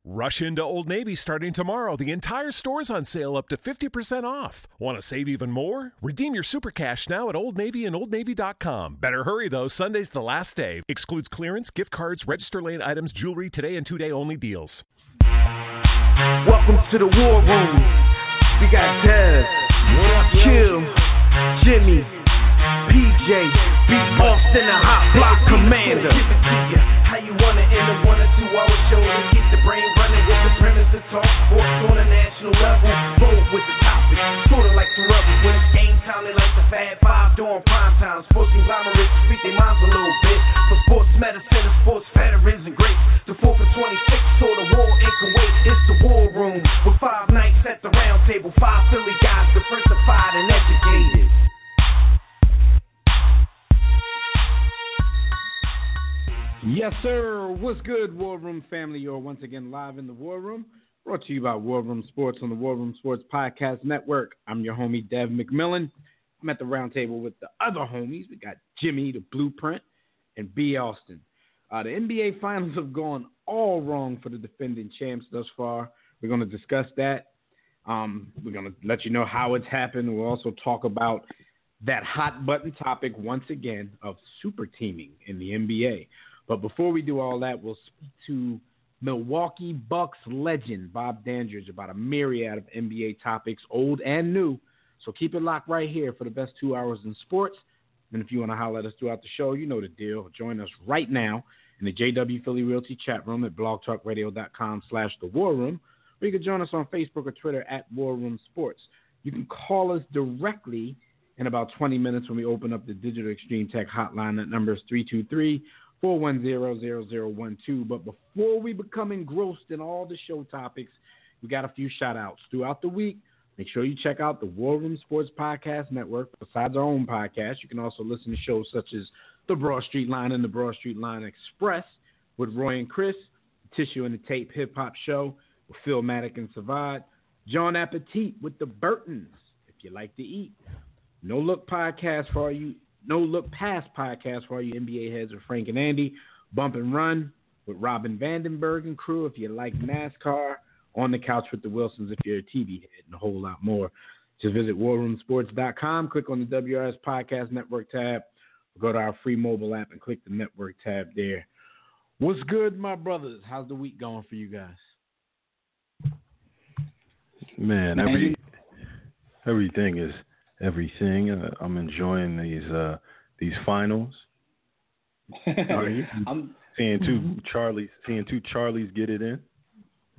Rush into Old Navy starting tomorrow. The entire store's on sale up to 50% off. Want to save even more? Redeem your super cash now at Old Navy and OldNavy.com. Better hurry though, Sunday's the last day. Excludes clearance, gift cards, register lane items, jewelry, today and 2-day only deals. Welcome to the War Room. We got Tez, Chill, Jimmy, PJ, Beat Austin, the Hot Block Commander. How you want it in a 1 or 2 hour show to keep the brain running with the premise to talk sports on a national level. Bold with the topic, sorta like the rebels. When it's game time, they like the Fab Five during prime time. Sports conglomerates speak their minds a little bit. For sports medicine and sports veterans and greats. The 4th and 26th tour the war in Kuwait. It's the War Room with 5 nights at the round table. 5 Philly guys diversified and educated. Yes, sir. What's good, War Room family? You're once again live in the War Room, brought to you by War Room Sports on the War Room Sports Podcast Network. I'm your homie, Dev McMillan. I'm at the round table with the other homies. We got Jimmy, the Blueprint, and B. Austin. The NBA Finals have gone all wrong for the defending champs thus far. We're going to discuss that. We're going to let you know how it's happened. We'll also talk about that hot button topic once again of super teaming in the NBA. But before we do all that, we'll speak to Milwaukee Bucks legend Bob Dandridge about a myriad of NBA topics, old and new. So keep it locked right here for the best 2 hours in sports. And if you want to holler at us throughout the show, you know the deal. Join us right now in the JW Philly Realty chat room at blogtalkradio.com/The War Room. Or you can join us on Facebook or Twitter at War Room Sports. You can call us directly in about 20 minutes when we open up the Digital Extreme Tech hotline. That number is 323-410-0012. But before we become engrossed in all the show topics, we got a few shout-outs throughout the week. Make sure you check out the War Room Sports Podcast Network. Besides our own podcast, you can also listen to shows such as The Broad Street Line and The Broad Street Line Express with Roy and Chris, Tissue and the Tape Hip Hop Show with Phil Maddock and Savad, John Appetit with The Burtons, if you like to eat, No Look Past podcast for all you NBA heads with Frank and Andy, Bump and Run with Robin Vandenberg and crew if you like NASCAR, On the Couch with the Wilsons if you're a TV head, and a whole lot more. Just visit warroomsports.com, click on the WRS Podcast Network tab, go to our free mobile app and click the network tab there. What's good, my brothers? How's the week going for you guys? Man, everything is everything. I'm enjoying these finals. Are you? I'm seeing two Charlies get it in.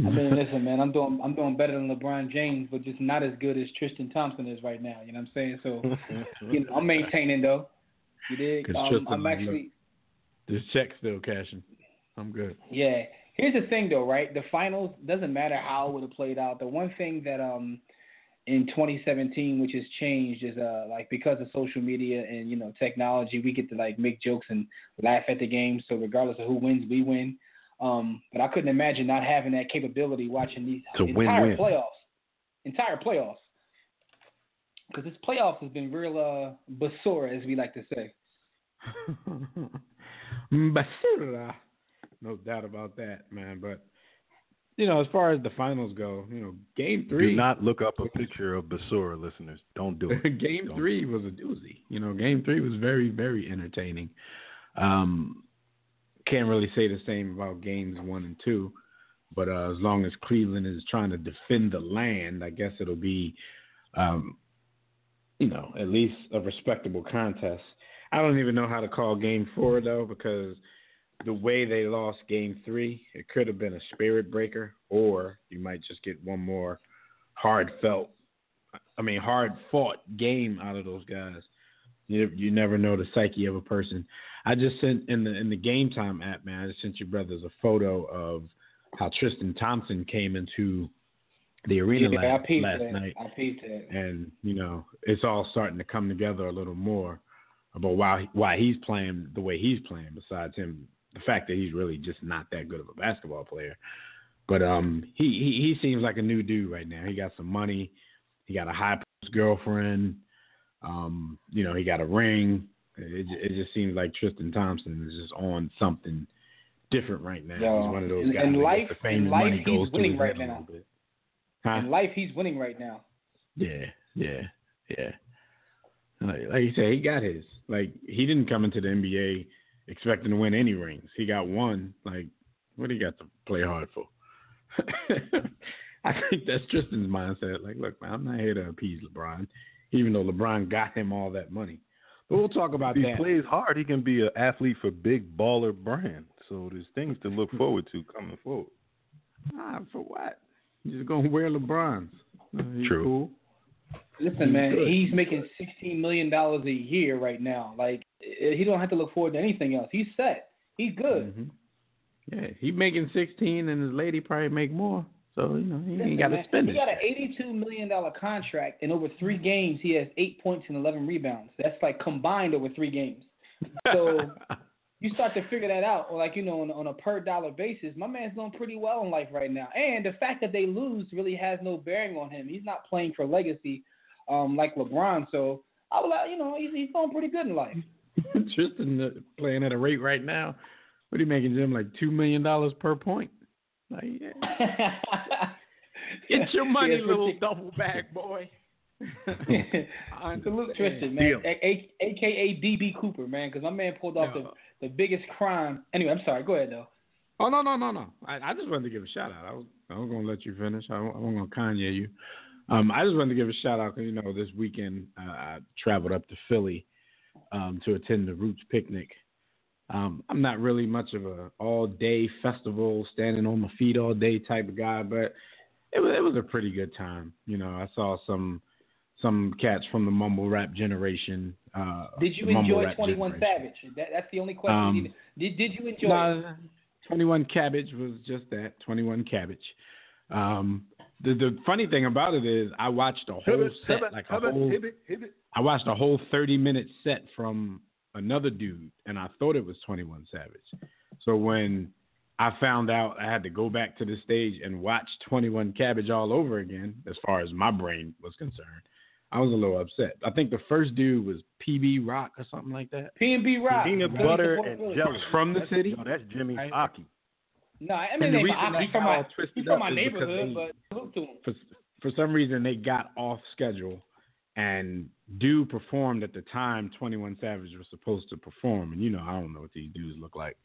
I mean, listen, man, I'm doing better than LeBron James, but just not as good as Tristan Thompson is right now. You know what I'm saying? So, I'm maintaining though. You dig? I'm actually. This check's still cashing. I'm good. Yeah. Here's the thing, though, right? The finals doesn't matter how it would have played out. The one thing that in 2017, which has changed, is like because of social media and technology, we get to like make jokes and laugh at the game. So regardless of who wins, we win. But I couldn't imagine not having that capability watching these entire playoffs. Because this playoffs has been real basura, as we like to say. Basura. No doubt about that, man. But, as far as the finals go, Game 3. Do not look up a picture of Basura, listeners. Don't do it. Game 3 was a doozy. Game 3 was very, very entertaining. Can't really say the same about games 1 and 2. But as long as Cleveland is trying to defend the land, I guess it'll be, at least a respectable contest. I don't even know how to call Game 4, though, because the way they lost Game 3, it could have been a spirit breaker, or you might just get one more hard-fought game out of those guys. You never know the psyche of a person. I just sent in the Game Time app, man, I just sent your brothers a photo of how Tristan Thompson came into the arena last night. I peeped that. And, it's all starting to come together a little more about why he's playing the way he's playing, besides him, the fact that he's really just not that good of a basketball player. But he seems like a new dude right now. He got some money. He got a high-post girlfriend. He got a ring. It just seems like Tristan Thompson is just on something different right now. Yo, He's one of those guys. In life, the fame and money goes he's winning to his right head a now. little bit. Huh? In life, he's winning right now. Yeah. Like you say, he got his. Like, he didn't come into the NBA expecting to win any rings. He got one. Like, what do you got to play hard for? I think that's Tristan's mindset. Like, look, man, I'm not here to appease LeBron, even though LeBron got him all that money. But we'll talk about if that. he plays hard, he can be an athlete for big baller brand. So there's things to look forward to coming forward. For what? He's just going to wear LeBron's. He's True. Cool. Listen, man, he's making $16 million a year right now. Like, he don't have to look forward to anything else. He's set. He's good. Mm-hmm. Yeah, he's making 16, and his lady probably make more. So, he ain't got to spend it. He got an $82 million contract, and over 3 games, he has 8 points and 11 rebounds. That's like combined over 3 games. So you start to figure that out, or like, on a per dollar basis, my man's doing pretty well in life right now. And the fact that they lose really has no bearing on him. He's not playing for legacy like LeBron. So I would, he's doing pretty good in life. Tristan playing at a rate right now. What are you making, Jim? Like $2 million per point? Like, yeah. Get your money, little double bag boy. Salute Tristan, man. AKA DB Cooper, man, because my man pulled off the biggest crime. Anyway, I'm sorry. Go ahead, though. Oh, no. I just wanted to give a shout out. I was going to let you finish. I wasn't going to Kanye you. I just wanted to give a shout out because, this weekend I traveled up to Philly to attend the Roots Picnic. I'm not really much of a all-day festival, standing on my feet all day type of guy, but it was a pretty good time. I saw some cats from the mumble rap generation. Did you enjoy 21 Savage? That's the only question. Did you enjoy it? 21 Cabbage was just that, 21 Cabbage. The funny thing about it is I watched a whole set, I watched a whole 30-minute set from another dude, and I thought it was 21 Savage. So when I found out I had to go back to the stage and watch 21 Cabbage all over again, as far as my brain was concerned, I was a little upset. I think the first dude was PB Rock or something like that. PB Rock. Peanut butter and jelly. From the city? No, that's Jimmy Aki. No, I mean, he's from my neighborhood, but salute to him. For some reason, they got off schedule, and dude performed at the time 21 Savage was supposed to perform. And, I don't know what these dudes look like.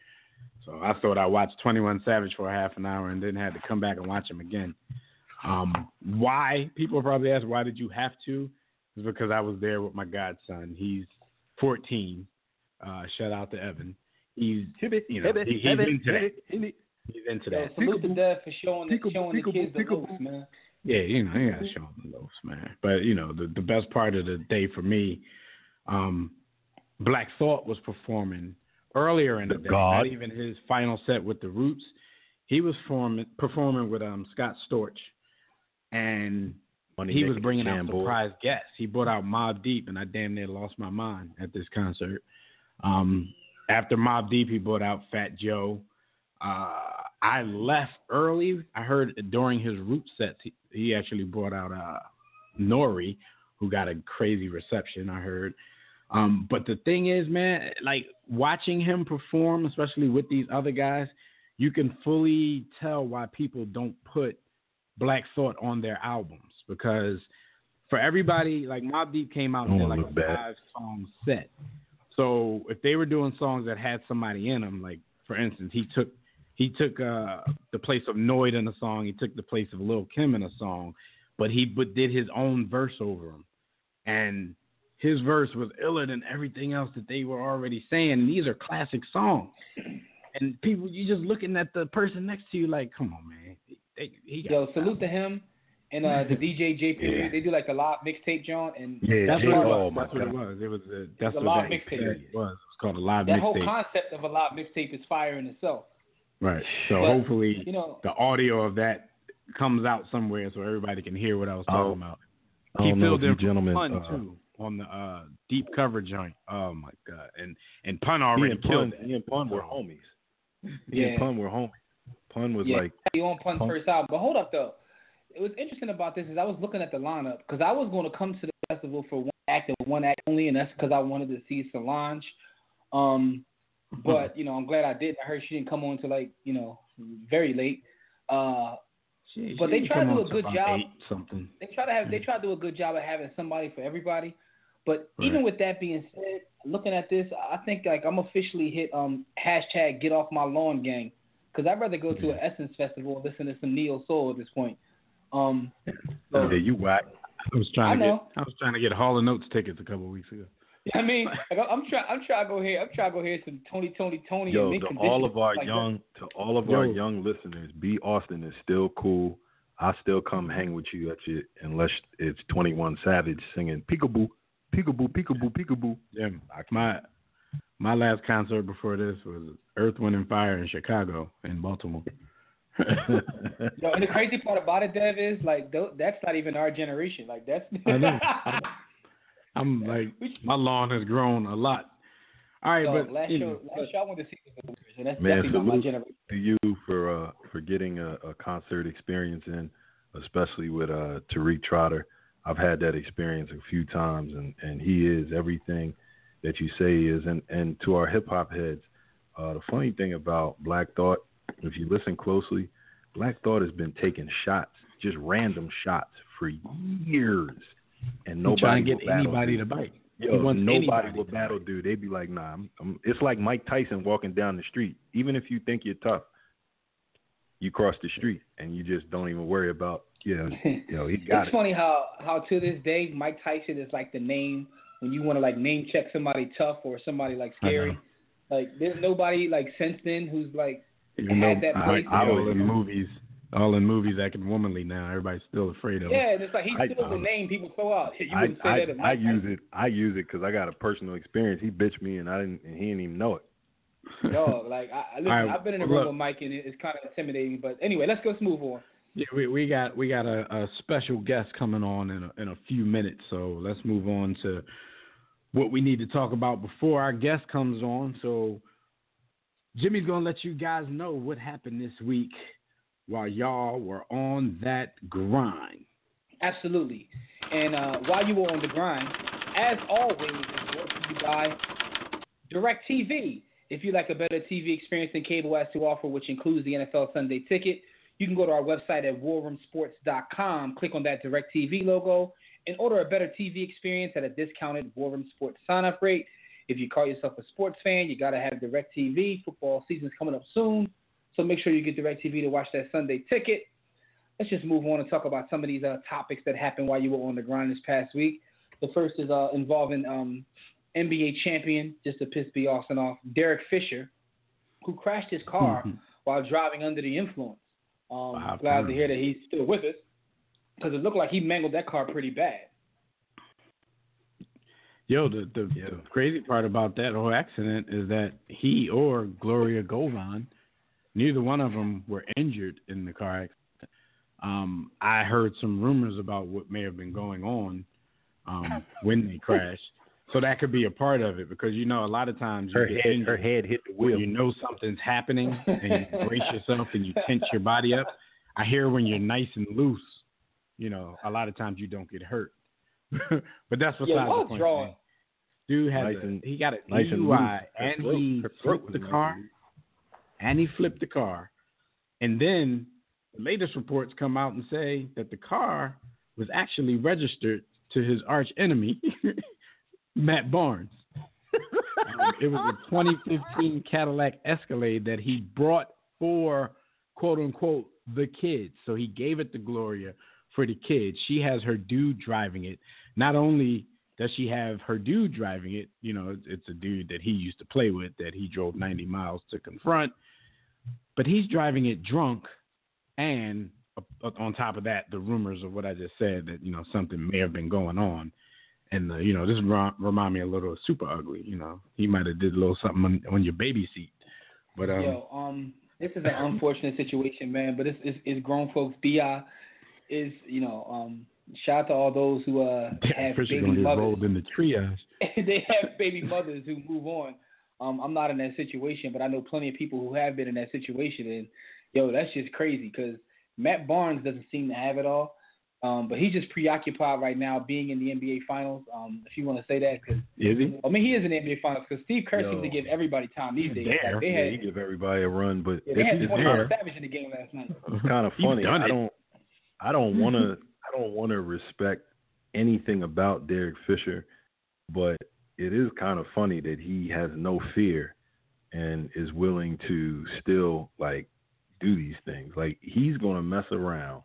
So I thought I watched 21 Savage for a half an hour and then had to come back and watch him again. Why? People probably ask, why did you have to? It's because I was there with my godson. He's 14. Shout out to Evan. He's into that. He's into that. Salute to Dev for showing the kids the ropes, man. Yeah, you got to show them the ropes, man. But, the best part of the day for me, Black Thought was performing earlier in the day. Not even his final set with the Roots. He was performing with Scott Storch, and he was bringing out surprise guests. He brought out Mobb Deep, and I damn near lost my mind at this concert. After Mobb Deep, he brought out Fat Joe. I left early. I heard during his Roots sets, he actually brought out Nori, who got a crazy reception, I heard. But the thing is, man, like watching him perform, especially with these other guys, you can fully tell why people don't put Black Thought on their albums, because for everybody, like Mobb Deep came out and did like a 5-song set. So if they were doing songs that had somebody in them, like for instance, he took the place of Noyd in a song, he took the place of Lil' Kim in a song, but he did his own verse over them, and his verse was iller than everything else that they were already saying. And these are classic songs. And people, you just looking at the person next to you like, come on, man. Salute to him and the DJ JP. They do like a live mixtape, John. And that's what it was. It was a live mixtape. It was called a live mixtape. That whole concept of a live mixtape is fire in itself. Right. So hopefully the audio of that comes out somewhere so everybody can hear what I was talking about. He filled in for Pun too on the deep cover joint. Oh my God! And Pun already killed it. He and Pun were homies. He and Pun were homies. Pun was like he on Pun's first album. But hold up though, it was interesting about this is I was looking at the lineup because I was going to come to the festival for one act and one act only, and that's because I wanted to see Solange. but I'm glad I did. I heard she didn't come on till very late. But they try to do a good job. They try to do a good job of having somebody for everybody. But even with that being said, looking at this, I think I'm officially hit hashtag Get Off My Lawn Gang, because I'd rather go to an Essence Festival and listen to some neo soul at this point. You whack. I was trying to get Hall & Oates tickets a couple of weeks ago. I mean, I'm trying to go here. I'm trying to go hear some Tony. Yo, and to all of our young listeners, B. Austin is still cool. I still come hang with you unless it's 21 Savage singing peekaboo, peekaboo, peekaboo, peekaboo. Yeah, my last concert before this was Earth, Wind and Fire in Chicago and Baltimore. Yo, and the crazy part about it, Dev, is that's not even our generation. That's. I know. I'm my lawn has grown a lot. All right, but last show I went to see the Losers, and that's definitely not my generation. To you for getting a concert experience in, especially with Tariq Trotter. I've had that experience a few times, and he is everything that you say he is. And to our hip hop heads, the funny thing about Black Thought, if you listen closely, Black Thought has been taking shots, just random shots for years. And nobody get anybody to bite. Nobody will battle, dude. They'd be like, nah. It's like Mike Tyson walking down the street. Even if you think you're tough, you cross the street and you just don't even worry about, he got It's funny how to this day Mike Tyson is like the name when you want to name check somebody tough or somebody scary. There's nobody since then who's had that place. All in movies acting womanly now. Everybody's still afraid of him. Yeah, and it's he's still the name people throw out. You wouldn't say that. I use it because I got a personal experience. He bitched me and he didn't even know it. Dog, I've been in a room with Mike and it's kind of intimidating. But anyway, let's move on. Yeah, we got a special guest coming on in a few minutes, so let's move on to what we need to talk about before our guest comes on. So Jimmy's gonna let you guys know what happened this week while y'all were on that grind. Absolutely. And while you were on the grind, as always, it's brought to you by DirecTV. If you like a better TV experience than cable has to offer, which includes the NFL Sunday Ticket, you can go to our website at warroomsports.com, click on that DirecTV logo, and order a better TV experience at a discounted War Room Sports sign-up rate. If you call yourself a sports fan, you got to have DirecTV. Football season's coming up soon. So make sure you get DirecTV to watch that Sunday Ticket. Let's just move on and talk about some of these topics that happened while you were on the grind this past week. The first is involving NBA champion, just to piss B. Austin off, Derek Fisher, who crashed his car while driving under the influence. Glad to hear that he's still with us because it looked like he mangled that car pretty bad. Yo, the crazy part about that whole accident is that he or Gloria Govan, neither one of them were injured in the car accident. I heard some rumors about what may have been going on when they crashed. So that could be a part of it because, a lot of times her head hit the wheel. You know something's happening and you brace yourself and you tense your body up. I hear when you're nice and loose, a lot of times you don't get hurt. But that's besides the point. Man. Dude he got a DUI and he flipped the car. And he flipped the car. And then the latest reports come out and say that the car was actually registered to his arch enemy, Matt Barnes. It was a 2015 Cadillac Escalade that he brought for, quote unquote, the kids. So he gave it to Gloria for the kids. She has her dude driving it. Not only does she have her dude driving it, it's a dude that he used to play with that he drove 90 miles to confront, but he's driving it drunk. And on top of that, the rumors of what I just said that, something may have been going on. And, this remind me a little of Super Ugly. He might have did a little something on your baby seat. But this is an unfortunate situation, man. But it's grown folks. B.I. is, shout out to all those who have baby mothers. Rolled in the triage. They have baby mothers who move on. I'm not in that situation, but I know plenty of people who have been in that situation. And, that's just crazy because Matt Barnes doesn't seem to have it all. But he's just preoccupied right now being in the NBA Finals. If you want to say that, because is he? I mean, he is in the NBA Finals because Steve Kerr seems to give everybody time these days. Like he give everybody a run, but they had 25 Savage in the game last night. It's kind of funny. I don't want to respect anything about Derek Fisher, but it is kind of funny that he has no fear and is willing to still like do these things. Like he's going to mess around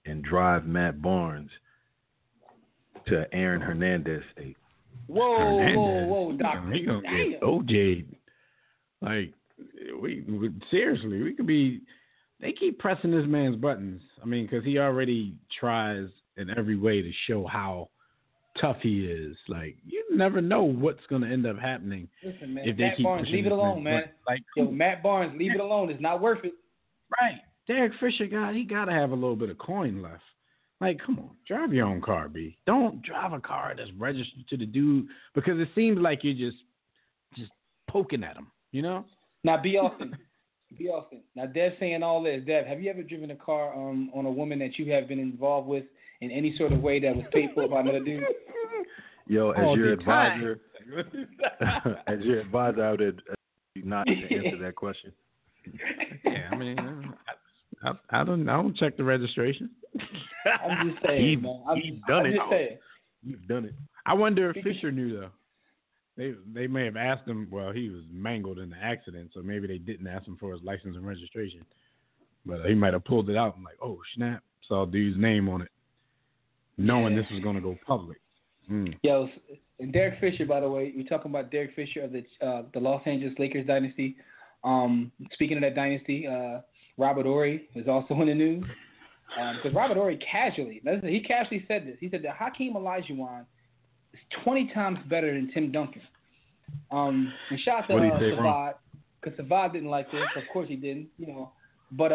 and drive Matt Barnes to Aaron Hernandez state. Whoa, Doc. He gonna get OJ. Like, seriously, we could be. They keep pressing this man's buttons. I mean, because he already tries in every way to show how tough he is. Like, you never know what's going to end up happening. Listen, man, if they Matt keep Barnes, leave it alone, man. Like, Matt Barnes, leave it alone. It's not worth it. Right. Derek Fisher, he got to have a little bit of coin left. Like, come on, drive your own car, B. Don't drive a car that's registered to the dude because it seems like you're just poking at him, you know? Now, be Austin. Now, Dev's saying all this. Dev, have you ever driven a car on a woman that you have been involved with in any sort of way that was paid for by another dude? Yo, as your advisor, I would not to answer that question. Yeah, I mean, I don't check the registration. I'm just saying, man. He's done it. Saying. You've done it. I wonder if Fisher knew though. They may have asked him. Well, he was mangled in the accident, so maybe they didn't ask him for his license and registration. But he might have pulled it out and like, oh snap, saw dude's name on it, knowing this was going to go public. Yo, and Derek Fisher, by the way, we're talking about Derek Fisher of the Los Angeles Lakers dynasty. Speaking of that dynasty, Robert Horry is also in the news because Robert Horry casually said this. He said that Hakeem Olajuwon is 20 times better than Tim Duncan. And shout out to Savad, because Savad didn't like this. Of course he didn't, you know. But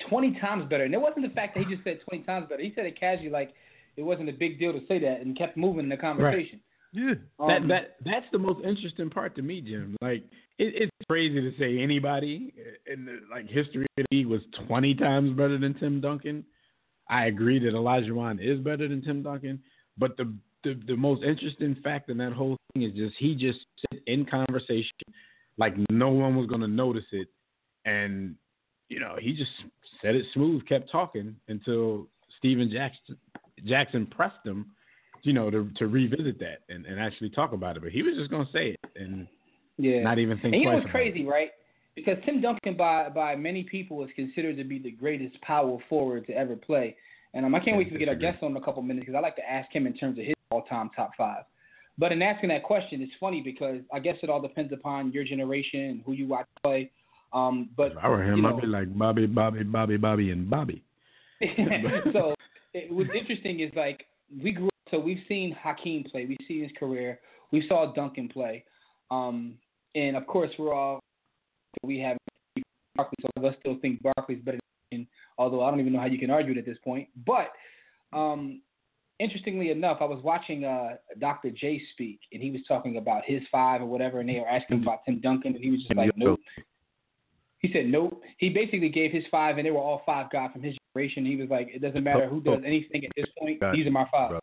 20 times better. And it wasn't the fact that he just said 20 times better. He said it casually, like it wasn't a big deal to say that, and kept moving the conversation. Right. Yeah. That's the most interesting part to me, Jim. Like it's crazy to say anybody in the history of the league was 20 times better than Tim Duncan. I agree that Olajuwon is better than Tim Duncan, but the most interesting fact in that whole thing is he just said in conversation like no one was going to notice it, and you know he just said it smooth, kept talking until Steven Jackson pressed him, you know, to revisit that and actually talk about it. But he was just going to say it and not even think twice about it. And you know what's crazy, right? Because Tim Duncan, by many people, is considered to be the greatest power forward to ever play. And I can't wait to get our guest on in a couple minutes because I like to ask him in terms of his all-time top five. But in asking that question, it's funny because I guess it all depends upon your generation and who you watch play. But if I were him, I'd be like Bobby, and Bobby. So what's interesting is like we grew up, so we've seen Hakeem play, we've seen his career, we saw Duncan play, and of course we have Barkley. Some of us still think Barkley's better than Duncan, although I don't even know how you can argue it at this point. But interestingly enough, I was watching Dr. J speak, and he was talking about his five or whatever, and they were asking about Tim Duncan, and he was just like, nope. He said nope. He basically gave his five, and they were all five guys from his generation. He was like, it doesn't matter who does anything at this point. These are my five.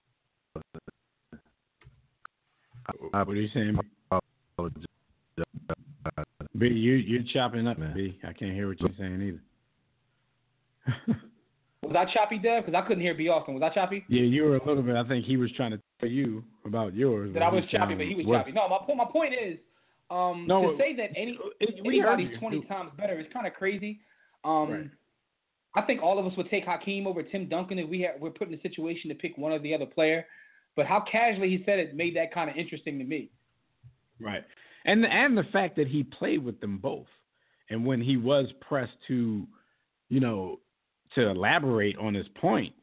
What are you saying? B, you're chopping up, man. B. I can't hear what you're saying either. Was I choppy, Dev? Because I couldn't hear B. Austin. Was I choppy? Yeah, you were a little bit. I think he was trying to tell you about yours. That I was choppy, but he was choppy. No, my point is, to say that anybody's 20 times better is kind of crazy. Right. I think all of us would take Hakeem over Tim Duncan if we're put in a situation to pick one or the other player. But how casually he said it made that kind of interesting to me. Right. And the fact that he played with them both. And when he was pressed to elaborate on his point,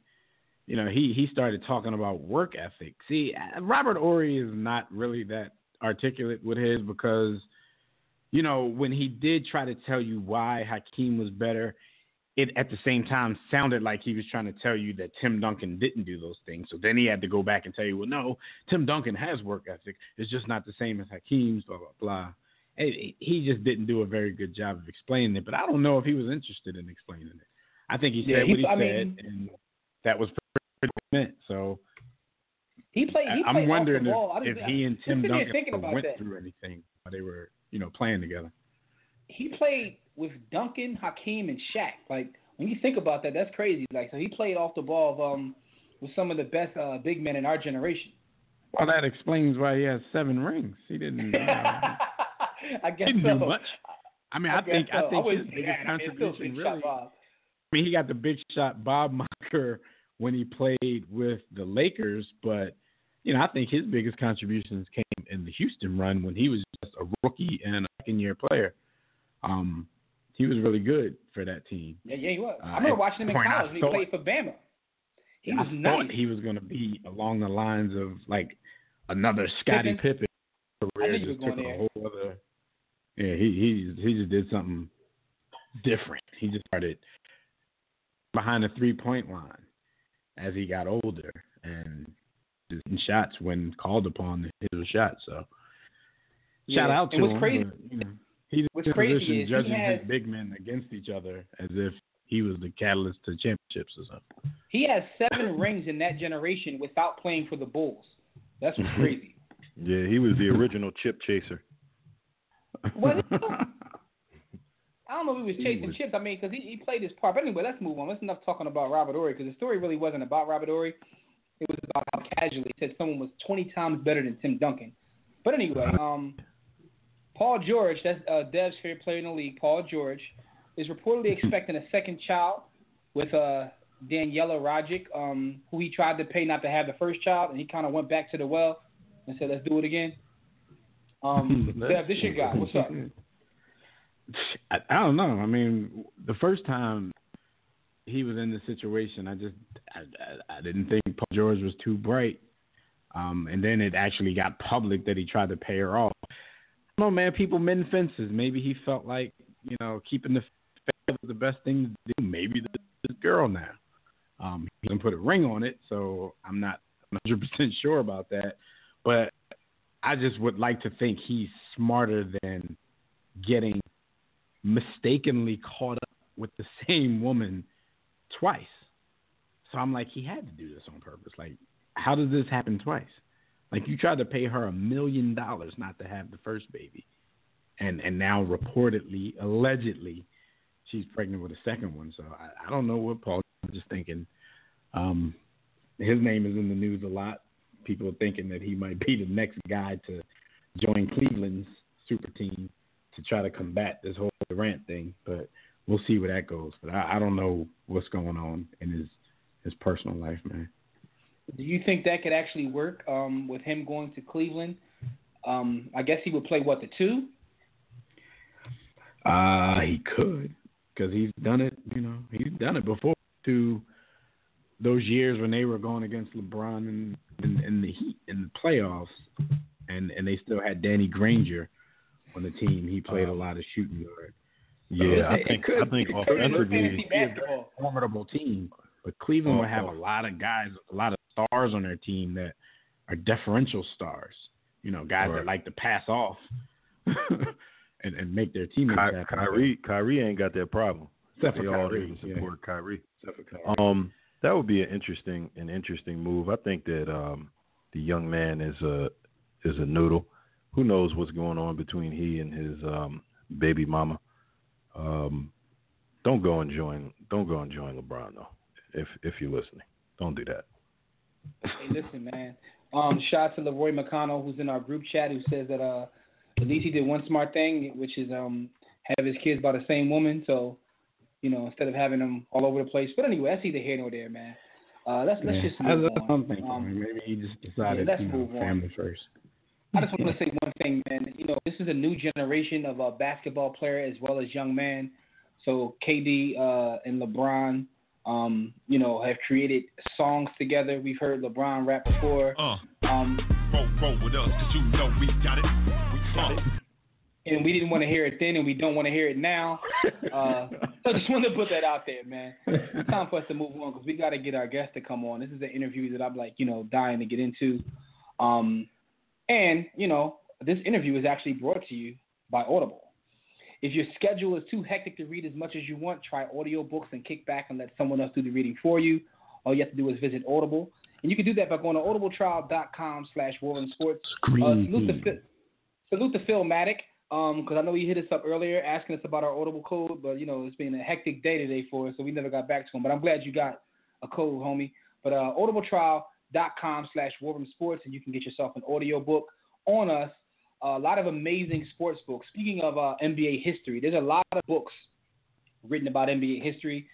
you know, he started talking about work ethic. See, Robert Horry is not really that articulate with his because, you know, when he did try to tell you why Hakeem was better, it at the same time sounded like he was trying to tell you that Tim Duncan didn't do those things. So then he had to go back and tell you, well, no, Tim Duncan has work ethic. It's just not the same as Hakeem's, blah, blah, blah. He just didn't do a very good job of explaining it, but I don't know if he was interested in explaining it. I think he said what he said, and that was pretty meant. So he played I'm wondering off the ball. if he and Tim Duncan went that. through anything while they were, playing together. He played with Duncan, Hakeem, and Shaq. Like, when you think about that, that's crazy. Like, so he played off the ball with some of the best big men in our generation. Well, that explains why he has 7 rings. He didn't. I guess didn't so. do much. I mean, I think his biggest contribution really. I mean, he got the big shot Bob Mocker when he played with the Lakers, but I think his biggest contributions came in the Houston run when he was just a rookie and a second-year player. He was really good for that team. Yeah, he was. I remember watching him in college when he played for Bama. He was nice. Thought he was going to be along the lines of like another Scottie Pippen. I knew you were going there. A whole other. Yeah, he just did something different. He just started behind the 3-point line as he got older and just shots when called upon to hit a shot. So shout out to him. Crazy. But, he's what's crazy is judging his big men against each other as if he was the catalyst to championships or something. He has 7 rings in that generation without playing for the Bulls. That's what's crazy. Yeah, he was the original chip chaser. Was he? I don't know if he was chasing chips. I mean, because he played his part. But anyway, let's move on. That's enough talking about Robert Horry, because the story really wasn't about Robert Horry. It was about how casually he said someone was 20 times better than Tim Duncan. But anyway, Paul George, that's Dev's favorite player in the league, Paul George, is reportedly expecting a second child with Daniela Rodgick, who he tried to pay not to have the first child, and he kind of went back to the well and said, let's do it again. Dev, this your guy. What's up? I don't know. I mean, the first time he was in this situation, I didn't think Paul George was too bright. And then it actually got public that he tried to pay her off. I don't know, man. People mend fences. Maybe he felt like, keeping the faith was the best thing to do. Maybe this girl now. He didn't put a ring on it, so I'm not 100% sure about that. But I just would like to think he's smarter than getting mistakenly caught up with the same woman twice. So I'm like, he had to do this on purpose. Like, how does this happen twice? Like, you tried to pay her $1 million not to have the first baby. And now reportedly, allegedly, she's pregnant with a second one. So I don't know what Paul is thinking. His name is in the news a lot. People are thinking that he might be the next guy to join Cleveland's super team to try to combat this whole Durant thing. But we'll see where that goes. But I don't know what's going on in his personal life, man. Do you think that could actually work with him going to Cleveland? I guess he would play, the 2? He could, because he's done it. He's done it before. To those years when they were going against LeBron in the Heat in the playoffs, and they still had Danny Granger on the team. He played a lot of shooting guard. Yeah, I think offensively it's a formidable team. But Cleveland will have a lot of guys, a lot of stars on their team that are differential stars. Guys that like to pass off and make their teammates happy. Kyrie ain't got that problem. Except for Kyrie. Support Kyrie. That would be an interesting move. I think that the young man is a noodle. Who knows what's going on between he and his baby mama. Don't go and join LeBron though. If you're listening, don't do that. Hey, listen, man. Shout out to Leroy McConnell, who's in our group chat, who says that at least he did one smart thing, which is have his kids by the same woman. So, instead of having them all over the place. But anyway, that's either here nor there, man. Let's just move on. Maybe he just decided family first. I just want to say one thing, man. This is a new generation of a basketball player as well as young man. So KD and LeBron, have created songs together. We've heard LeBron rap before. Roll with us, 'cause we got it. We got it. And we didn't want to hear it then, and we don't want to hear it now. So I just wanted to put that out there, man. It's time for us to move on because we got to get our guest to come on. This is an interview that I'm dying to get into. And this interview is actually brought to you by Audible. If your schedule is too hectic to read as much as you want, try audiobooks and kick back and let someone else do the reading for you. all you have to do is visit Audible. And you can do that by going to audibletrial.com/warroomsports. Salute to Phil Maddock, because I know he hit us up earlier asking us about our Audible code, but, it's been a hectic day today for us, so we never got back to him. But I'm glad you got a code, homie. But audibletrial.com/warroomsports, and you can get yourself an audio book on us. A lot of amazing sports books. Speaking of NBA history, there's a lot of books written about NBA history.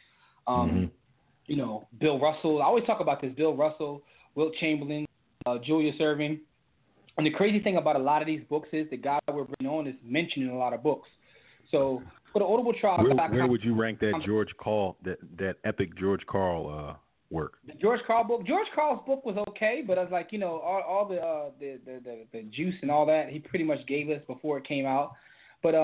Bill Russell. I always talk about this. Bill Russell, Wilt Chamberlain, Julius Erving. And the crazy thing about a lot of these books is the guy we're bringing on is mentioned in a lot of books. So for the Audible Trial, where would you rank that that epic George Karl work? The George Karl book. George Karl's book was okay, but I was like, all the juice and all that he pretty much gave us before it came out. But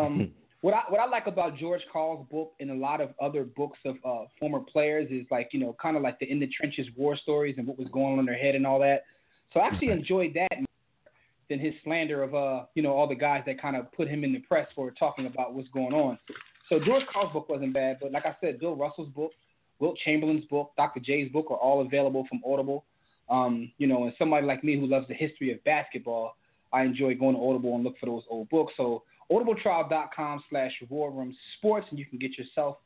what I like about George Karl's book and a lot of other books of former players is like, kind of like the in the trenches war stories and what was going on in their head and all that. So I actually enjoyed that more than his slander of all the guys that kind of put him in the press for talking about what's going on. So George Karl's book wasn't bad, but like I said, Bill Russell's book, Wilt Chamberlain's book, Dr. J's book are all available from Audible. And somebody like me who loves the history of basketball, I enjoy going to Audible and look for those old books. So audibletrial.com/warroomsports, and you can get yourself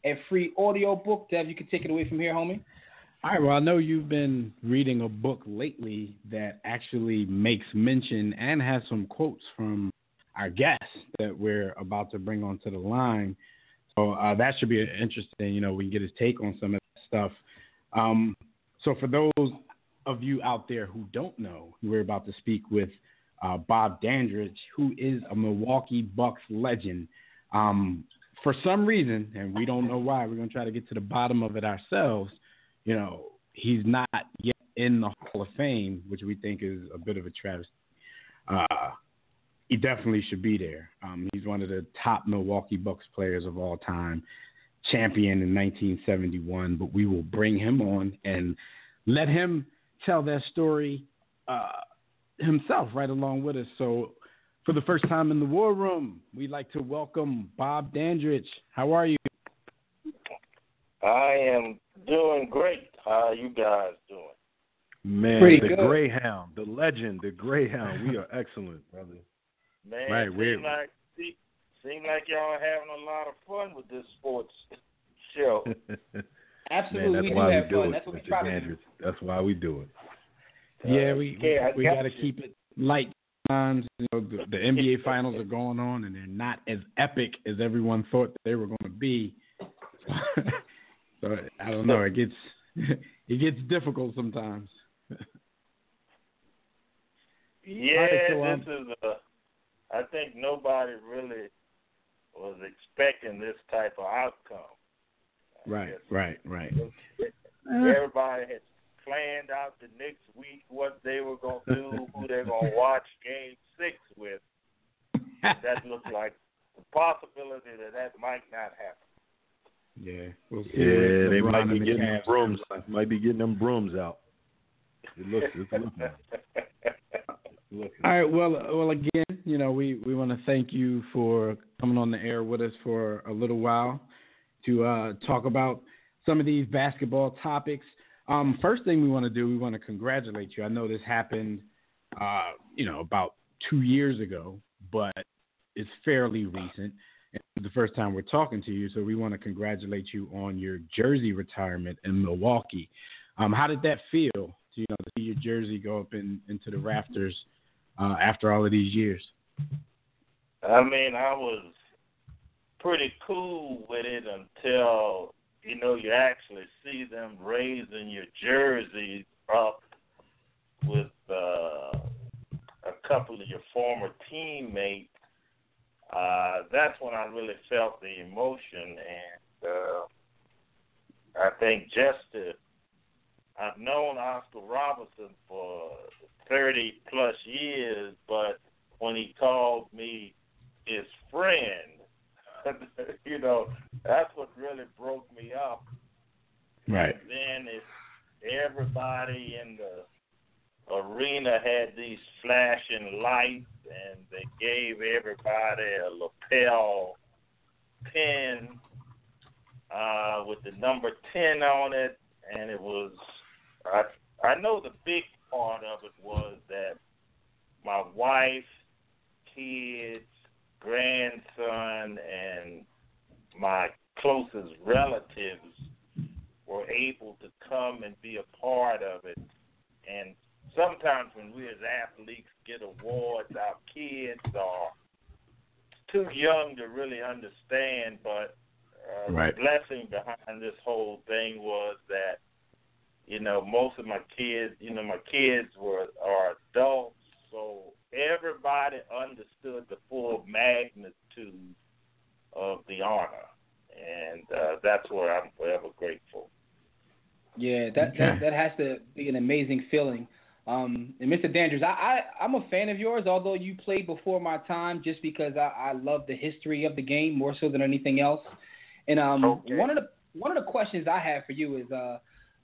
a free audio book. Dev, you can take it away from here, homie. All right, well, I know you've been reading a book lately that actually makes mention and has some quotes from our guests that we're about to bring onto the line. So that should be interesting. We can get his take on some of that stuff. So for those of you out there who don't know, we're about to speak with Bob Dandridge, who is a Milwaukee Bucks legend. For some reason, and we don't know why, we're going to try to get to the bottom of it ourselves. He's not yet in the Hall of Fame, which we think is a bit of a travesty. He definitely should be there. He's one of the top Milwaukee Bucks players of all time, champion in 1971, but we will bring him on and let him tell that story himself right along with us. So for the first time in the War Room, we'd like to welcome Bob Dandridge. How are you? I am doing great. How are you guys doing? Man, Pretty the good. Greyhound, the legend, the Greyhound. We are excellent, brother. Man, Right, seem like y'all are having a lot of fun with this sports show. Absolutely, Man, we that's do why have we do fun. it. That's what we Mr. try to do. Dandridge. That's why we do it. Yeah, we got got to keep it light. Sometimes, the NBA finals are going on, and they're not as epic as everyone thought they were going to be. So I don't know. It gets difficult sometimes. Yeah, so, this is I think nobody really was expecting this type of outcome. Right. Everybody had planned out the next week what they were going to do, who they're going to watch Game 6 with. That looks like the possibility that might not happen. Yeah, we'll see. Yeah, they might be LeBron getting and them brooms. Might be getting them brooms out. It's looking. All right. Well, again, we want to thank you for coming on the air with us for a little while to talk about some of these basketball topics. First thing we want to do, we want to congratulate you. I know this happened, about 2 years ago, but it's fairly recent. It's the first time we're talking to you, so we want to congratulate you on your jersey retirement in Milwaukee. How did that feel to see your jersey go up into the rafters after all of these years? I mean, I was pretty cool with it until, you actually see them raising your jerseys up with a couple of your former teammates. That's when I really felt the emotion, and I think I've known Oscar Robertson for 30 plus years, but when he called me his friend, that's what really broke me up. Right. And then everybody in the arena had these flashing lights, and they gave everybody a lapel pin with the number 10 on it, and it was. I know the big part of it was that my wife, kids, grandson, and my closest relatives were able to come and be a part of it. And sometimes when we as athletes get awards, our kids are too young to really understand, but right. The blessing behind this whole thing was that, most of my kids, my kids are adults, so everybody understood the full magnitude of the honor, and that's where I'm forever grateful. Yeah, that has to be an amazing feeling. And Mr. Dandridge, I'm a fan of yours, although you played before my time, just because I love the history of the game more so than anything else. And Okay. one of the questions I have for you is,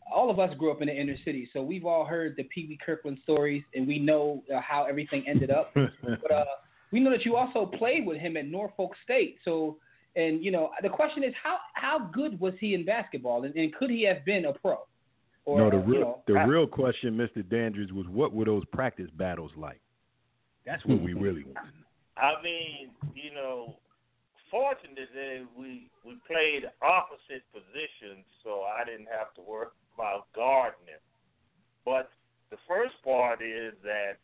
all of us grew up in the inner city, so we've all heard the Pee Wee Kirkland stories, and we know how everything ended up. But we know that you also played with him at Norfolk State. So, and the question is, how good was he in basketball, and could he have been a pro? Or, no, the real question, Mr. Dandridge, was what were those practice battles like? That's what we really want. I mean, fortunately, we played opposite positions, so I didn't have to worry about guarding him. But the first part is that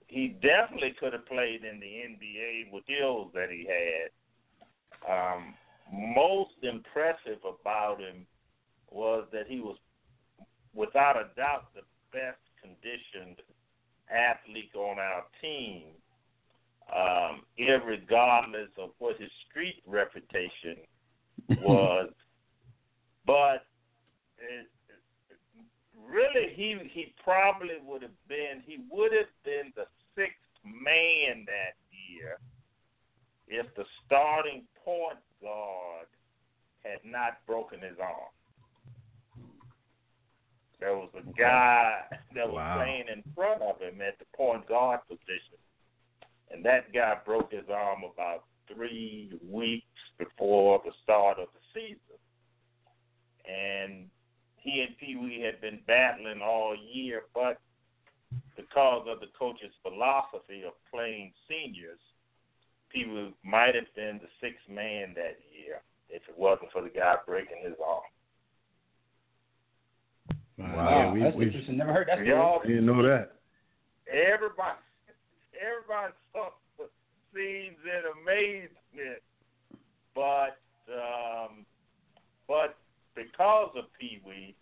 he definitely could have played in the NBA with skills that he had. Most impressive about him was that he was, without a doubt, the best conditioned athlete on our team, irregardless of what his street reputation was. But really, he probably would have been the sixth man that year if the starting point guard had not broken his arm. There was a guy that was playing in front of him at the point guard position, and that guy broke his arm about 3 weeks before the start of the season. And he and Pee Wee had been battling all year, but because of the coach's philosophy of playing seniors, Pee Wee might have been the sixth man that year if it wasn't for the guy breaking his arm. Wow, that's interesting. Never heard that story. I didn't know that. Everybody saw the scenes in amazement, but because of Pee Wee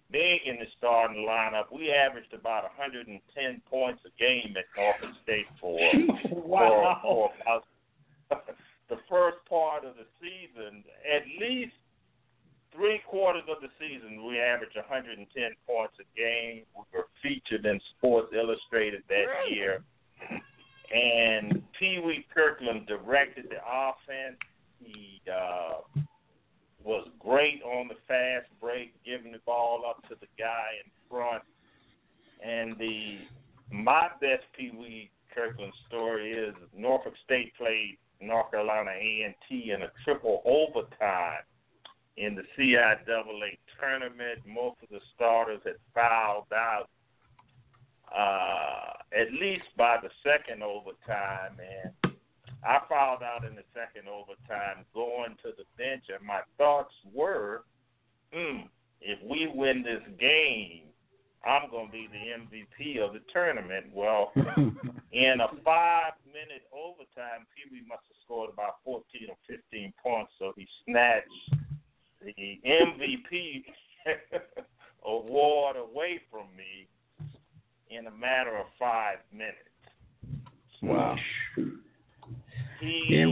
being in the starting lineup, we averaged about 110 points a game at Norfolk State for about the first part of the season. At least 3/4 of the season, we averaged 110 points a game. We were featured in Sports Illustrated that year. And Pee Wee Kirkland directed the offense. He was great on the fast break, giving the ball up to the guy in front. And my best Pee Wee Kirkland story is Norfolk State played North Carolina A&T in a triple overtime in the CIAA tournament. Most of the starters had fouled out at least by the second overtime, and I fouled out in the second overtime going to the bench, and my thoughts were, if we win this game, I'm going to be the MVP of the tournament. Well, in a 5-minute overtime, Pee Wee must have scored about 14 or 15 points, so he snatched the MVP award away from me in a matter of 5 minutes. Wow. He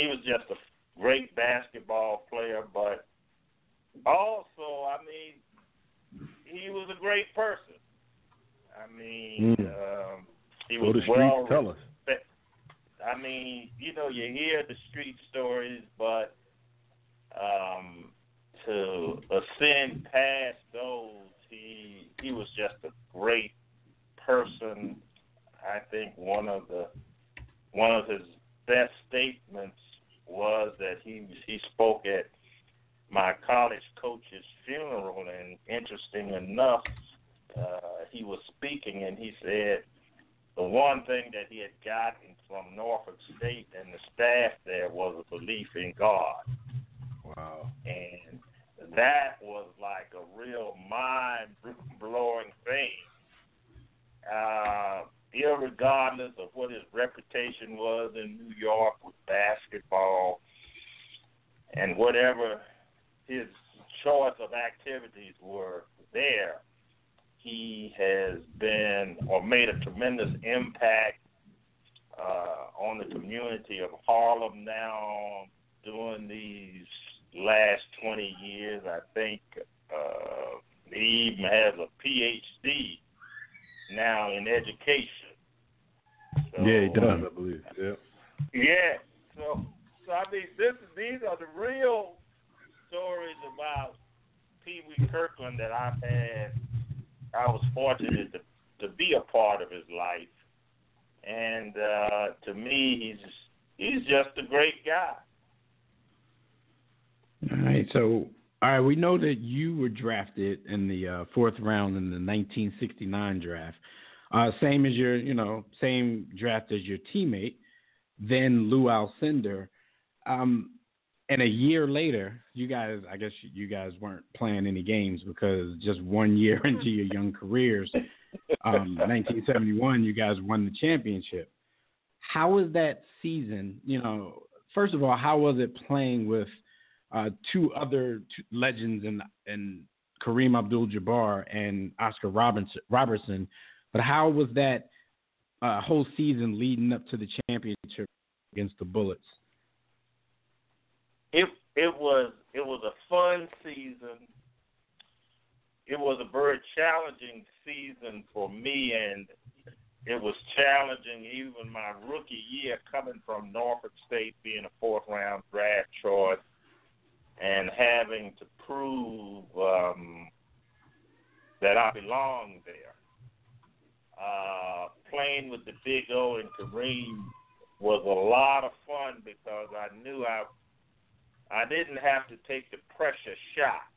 was just a great basketball player, but also, he was a great person. He was well respected. You hear the street stories, but to ascend past those, he was just a great person. I think one of his best statements was that he spoke at my college coach's funeral, and interesting enough, he was speaking, and he said the one thing that he had gotten from Norfolk State and the staff there was a belief in God. Wow. And that was like a real mind-blowing thing. Irregardless of what his reputation was in New York with basketball and whatever his choice of activities were there, he has been or made a tremendous impact on the community of Harlem now during these last 20 years. I think he even has a PhD now in education. So, yeah, he does, I believe. Yeah. Yeah. So I mean, these are the real stories about Pee Wee Kirkland that I've had. I was fortunate to be a part of his life, and to me, he's just a great guy. All right, so we know that you were drafted in the fourth round in the 1969 draft, same as same draft as your teammate, then Lou Alcindor. And a year later, I guess you guys weren't playing any games because just 1 year into your young careers, 1971, you guys won the championship. How was that season? First of all, how was it playing with two other legends in Kareem Abdul-Jabbar and Oscar Robertson? But how was that whole season leading up to the championship against the Bullets? It was a fun season. It was a very challenging season for me, and it was challenging even my rookie year coming from Norfolk State, being a fourth-round draft choice, and having to prove that I belonged there. Playing with the Big O and Kareem was a lot of fun because I knew I didn't have to take the pressure shot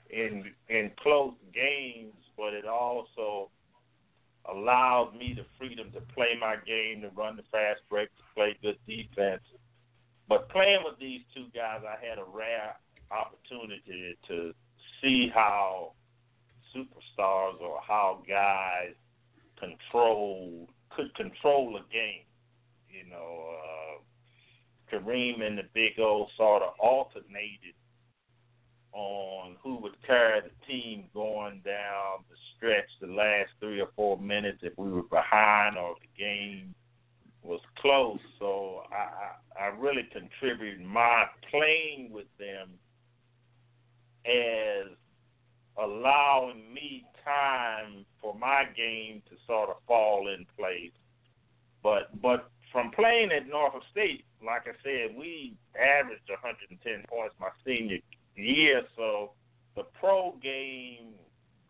in close games, but it also allowed me the freedom to play my game, to run the fast break, to play good defense. But playing with these two guys, I had a rare opportunity to see how superstars or how guys could control a game. Kareem and the Big O sort of alternated on who would carry the team going down the stretch the last 3 or 4 minutes if we were behind or if the game was close. So I really contributed my playing with them as allowing me time for my game to sort of fall in place. But from playing at Norfolk State, like I said, we averaged 110 points my senior year. So the pro game,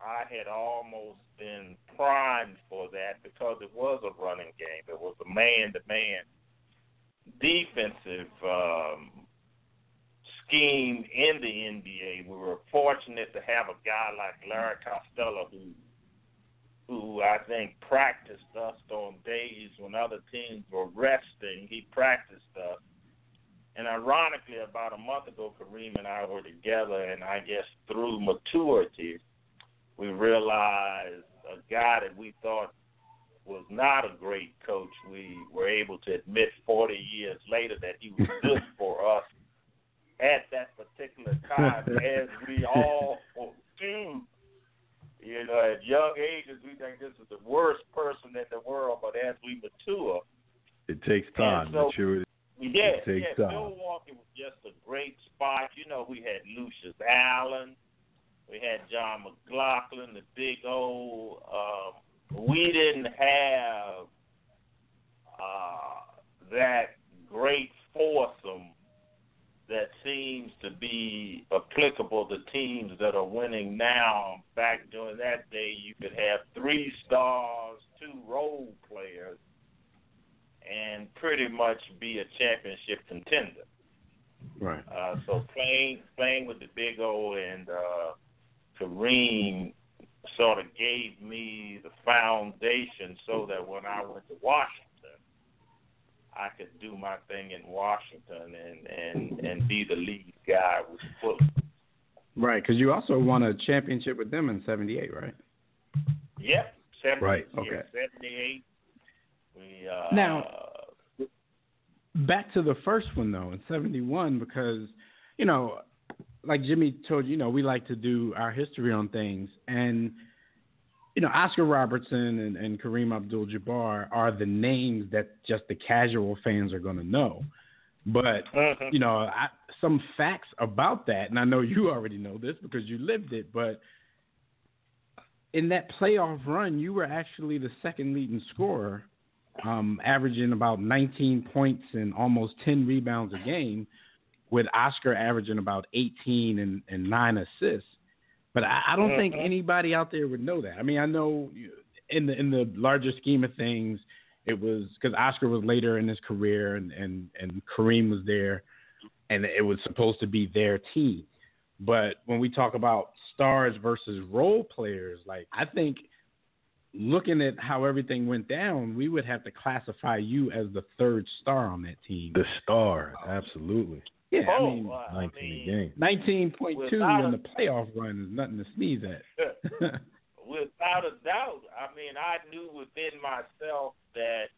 I had almost been primed for that because it was a running game. It was a man-to-man defensive scheme in the NBA. We were fortunate to have a guy like Larry Costello who I think practiced us on days when other teams were resting. He practiced us. And ironically, about a month ago, Kareem and I were together, and I guess through maturity, we realized a guy that we thought was not a great coach, we were able to admit 40 years later that he was good for us at that particular time, as we all do. At young ages, we think this is the worst person in the world, but as we mature, it takes time. Maturity. It takes time. Milwaukee was just a great spot. We had Lucius Allen, we had John McLaughlin, the Big O. We didn't have that great foursome that seems to be applicable to teams that are winning now. Back during that day, you could have 3 stars, 2 role players, and pretty much be a championship contender. Right. So playing with the Big O and Kareem sort of gave me the foundation so that when I went to Washington, I could do my thing in Washington and be the lead guy with Fulton. Right, because you also won a championship with them in '78, right? Yep, 78. Right. Okay. Yeah, 78. We now back to the first one though in '71, because like Jimmy told you, we like to do our history on things, and Oscar Robertson and Kareem Abdul-Jabbar are the names that just the casual fans are going to know. But, some facts about that, and I know you already know this because you lived it, but in that playoff run, you were actually the second leading scorer, averaging about 19 points and almost 10 rebounds a game, with Oscar averaging about 18 and 9 assists. But I don't think anybody out there would know that. I mean, I know in the larger scheme of things, it was because Oscar was later in his career and Kareem was there, and it was supposed to be their team. But when we talk about stars versus role players, like I think looking at how everything went down, we would have to classify you as the third star on that team. The star, absolutely. Yeah, 19 a game. 19.2 in the playoff run is nothing to sneeze at. Without a doubt. I mean, I knew within myself that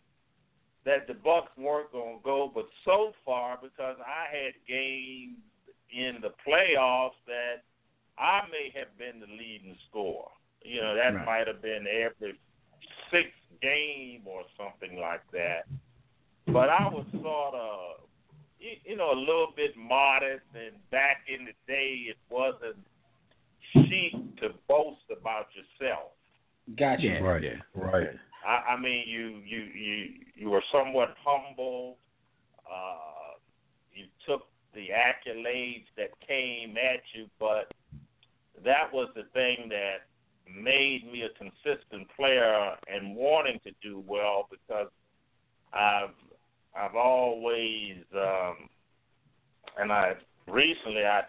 the Bucks weren't going to go, but so far, because I had games in the playoffs that I may have been the leading scorer. That right. might have been every sixth game or something like that. But I was sort of, a little bit modest, and back in the day, it wasn't chic to boast about yourself. Gotcha. Yeah, right. I mean, you were somewhat humble. You took the accolades that came at you, but that was the thing that made me a consistent player and wanting to do well, because I've always and I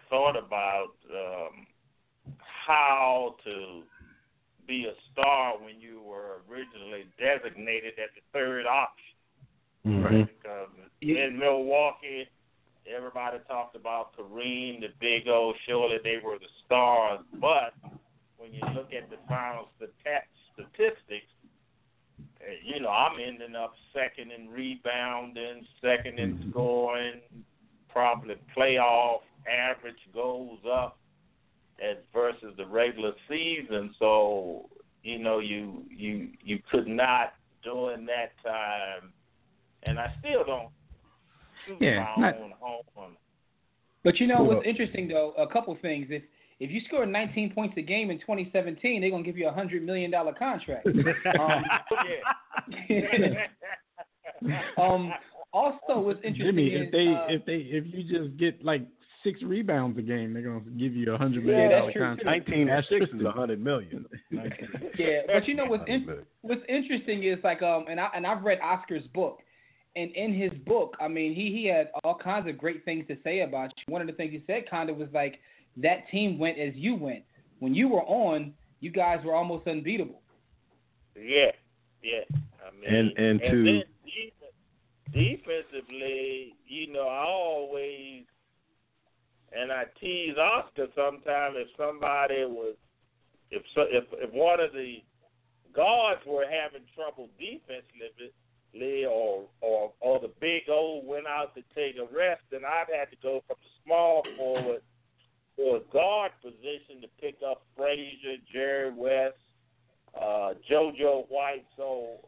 thought about how to be a star when you were originally designated as the third option. Mm-hmm. Because in Milwaukee, everybody talked about Kareem, the Big O, surely they were the stars. But when you look at the final statistics, I'm ending up second in rebounding, second in scoring, probably playoff average goes up as versus the regular season. So, you could not during that time, and I still don't shoot my own home. But what's interesting though, a couple things. If you score 19 points a game in 2017, they're gonna give you a $100 million contract. Also, what's interesting Jimmy, is if you just get like 6 rebounds a game, they're gonna give you a $100 million contract. 19 and 6 is $100 million. Yeah, but what's interesting is like and I've read Oscar's book, and in his book, I mean he had all kinds of great things to say about you. One of the things he said kind of was like that team went as you went. When you were on, you guys were almost unbeatable. Yeah. I mean, and to then defensively, I always, and I tease Oscar sometimes if somebody was, if one of the guards were having trouble defensively, or the Big O went out to take a rest, then I'd have to go from the small forward to a guard position to pick up Frazier, Jerry West, JoJo White. So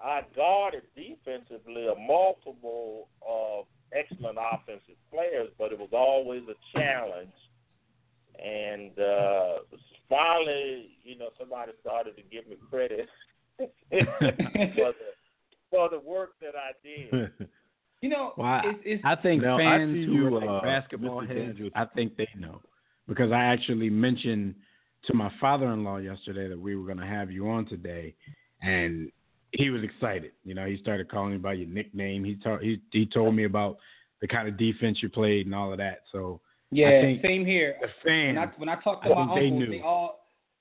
I guarded defensively a multiple of excellent offensive players, but it was always a challenge. And finally, somebody started to give me credit for the work that I did. I think fans who are like basketball heads, I think they know, because I actually mentioned to my father-in-law yesterday that we were going to have you on today, and he was excited. He started calling me by your nickname. He told me about the kind of defense you played and all of that. So yeah, I think same here. the fans, When I talked to my uncles, they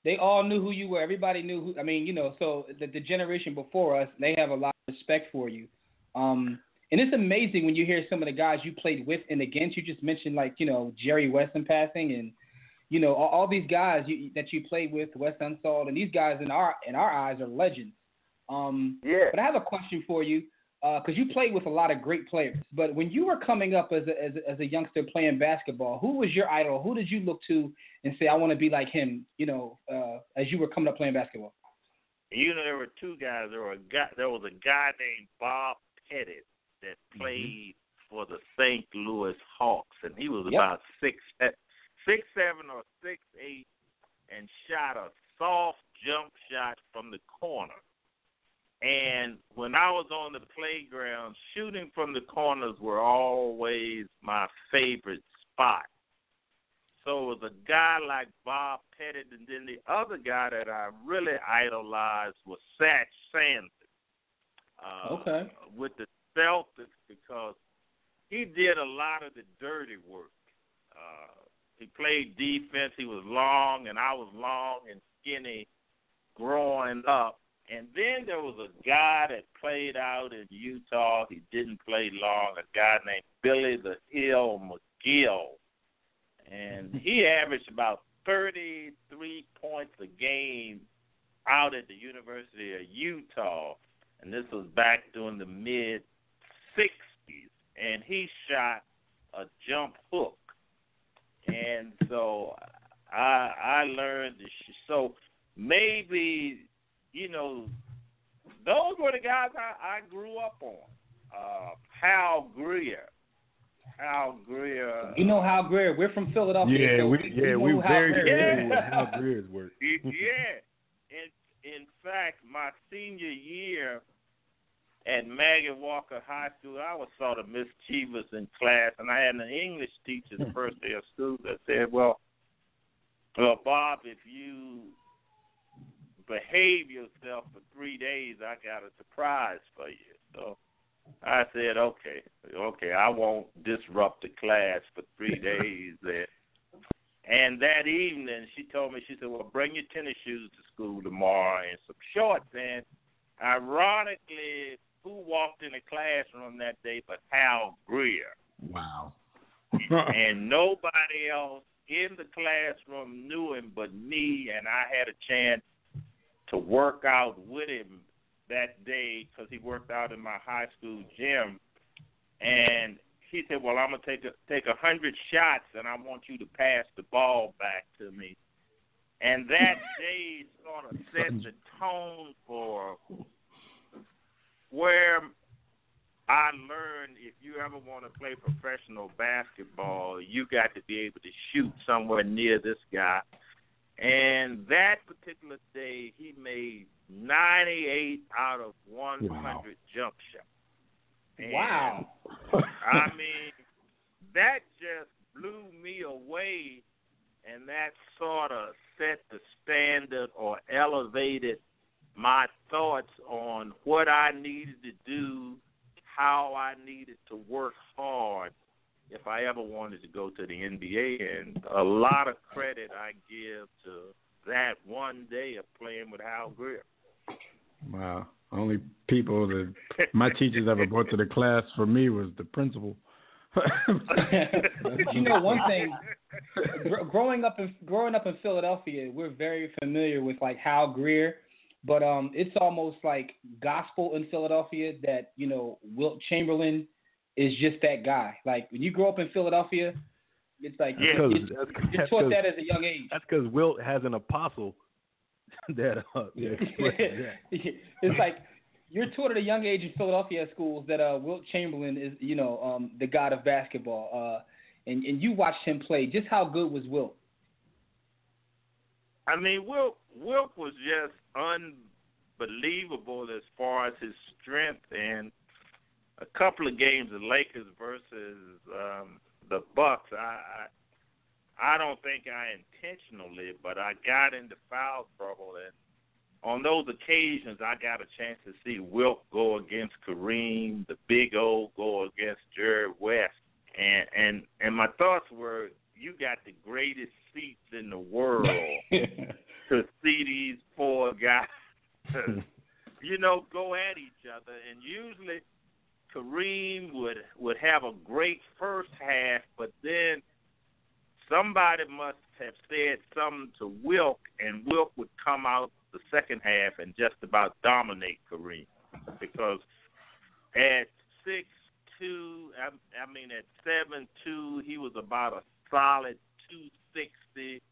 they all knew who you were. Everybody knew who. I mean, so the generation before us, they have a lot of respect for you. And it's amazing when you hear some of the guys you played with and against. You just mentioned like Jerry West in passing, and all these guys that you played with, Wes Unseld, and these guys in our eyes are legends. Yeah. But I have a question for you. Because you played with a lot of great players, but when you were coming up as a youngster playing basketball, who was your idol? Who did you look to and say, I want to be like him? As you were coming up playing basketball. There were two guys. There was a guy named Bob Pettit that played for the St. Louis Hawks, and he was about 6'7" or 6'8", and shot a soft jump shot from the corner. And when I was on the playground, shooting from the corners were always my favorite spot. So it was a guy like Bob Pettit, and then the other guy that I really idolized was Satch Sanders. With the Celtics, because he did a lot of the dirty work. He played defense. He was long, and I was long and skinny growing up. And then there was a guy that played out in Utah. He didn't play long, a guy named Billy the Hill McGill. And he averaged about 33 points a game out at the University of Utah. And this was back during the mid-'60s. And he shot a jump hook. And so I learned to so maybe, those were the guys I grew up on. Hal Greer. Hal Greer. You know Hal Greer. We're from Philadelphia. Yeah, we're very familiar with Hal Greer's work. Yeah. In fact, my senior year at Maggie Walker High School, I was sort of mischievous in class, and I had an English teacher the first day of school that said, well, Bob, if you behave yourself for 3 days, I got a surprise for you. So I said, okay, I won't disrupt the class for 3 days. And that evening, she told me, she said, well, bring your tennis shoes to school tomorrow and some shorts. And ironically, who walked in the classroom that day but Hal Greer? Wow. And nobody else in the classroom knew him but me, and I had a chance to work out with him that day because he worked out in my high school gym. And he said, well, I'm going to take 100 shots, and I want you to pass the ball back to me. And that day sort of set the tone for where I learned if you ever want to play professional basketball, you got to be able to shoot somewhere near this guy. And that particular day, he made 98 out of 100 jump shots. And wow. I mean, that just blew me away, and that sort of set the standard or elevated my thoughts on what I needed to do, how I needed to work hard if I ever wanted to go to the NBA. And a lot of credit I give to that one day of playing with Hal Greer. Wow. Only people that my teachers ever brought to the class for me was the principal. One thing, growing up in Philadelphia, we're very familiar with like Hal Greer, but it's almost like gospel in Philadelphia that Wilt Chamberlain is just that guy. Like when you grow up in Philadelphia, it's like you're taught that as a young age. That's because Wilt has an apostle. It's like you're taught at a young age in Philadelphia schools that Wilt Chamberlain is, the god of basketball. And you watched him play. Just how good was Wilt? I mean, Wilt was just unbelievable as far as his strength. And a couple of games, the Lakers versus the Bucks, I don't think I intentionally, but I got into foul trouble, and on those occasions I got a chance to see Wilt go against Kareem, the Big O go against Jerry West, And my thoughts were, you got the greatest seats in the world to see these four guys, go at each other. And usually Kareem would have a great first half, but then somebody must have said something to Wilt, and Wilt would come out the second half and just about dominate Kareem. Because at 6'2", at 7'2", he was about a solid 260,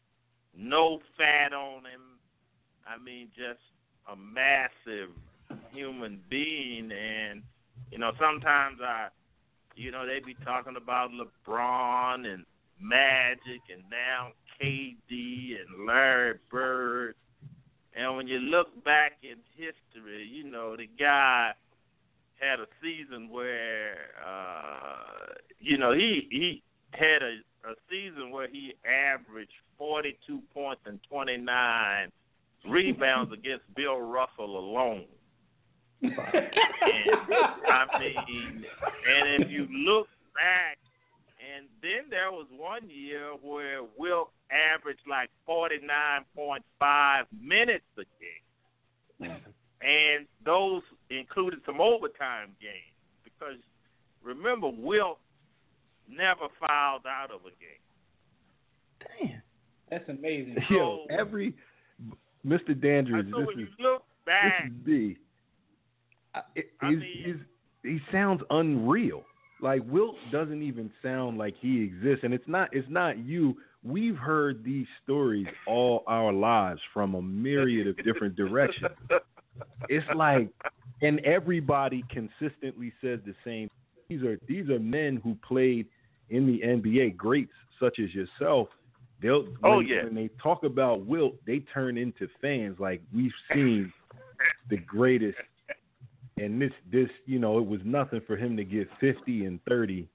no fat on him. Just a massive human being. And, sometimes they be talking about LeBron and Magic and now KD and Larry Bird. And when you look back in history, the guy had a season where, he had a season where he averaged 42 points and 29 rebounds against Bill Russell alone. And if you look back, and then there was one year where Wilt averaged like 49.5 minutes a game. And those included some overtime games. Because remember, Wilt never fouled out of a game. Damn. That's amazing. Yo, Mr. Dandridge, so when you look back, this is he sounds unreal. Like, Wilt doesn't even sound like he exists, and it's not you. We've heard these stories all our lives from a myriad of different directions. It's like, and everybody consistently says the same. These are men who played in the NBA, greats such as yourself. When they talk about Wilt, they turn into fans. Like, we've seen the greatest. And this, it was nothing for him to get 50 and 30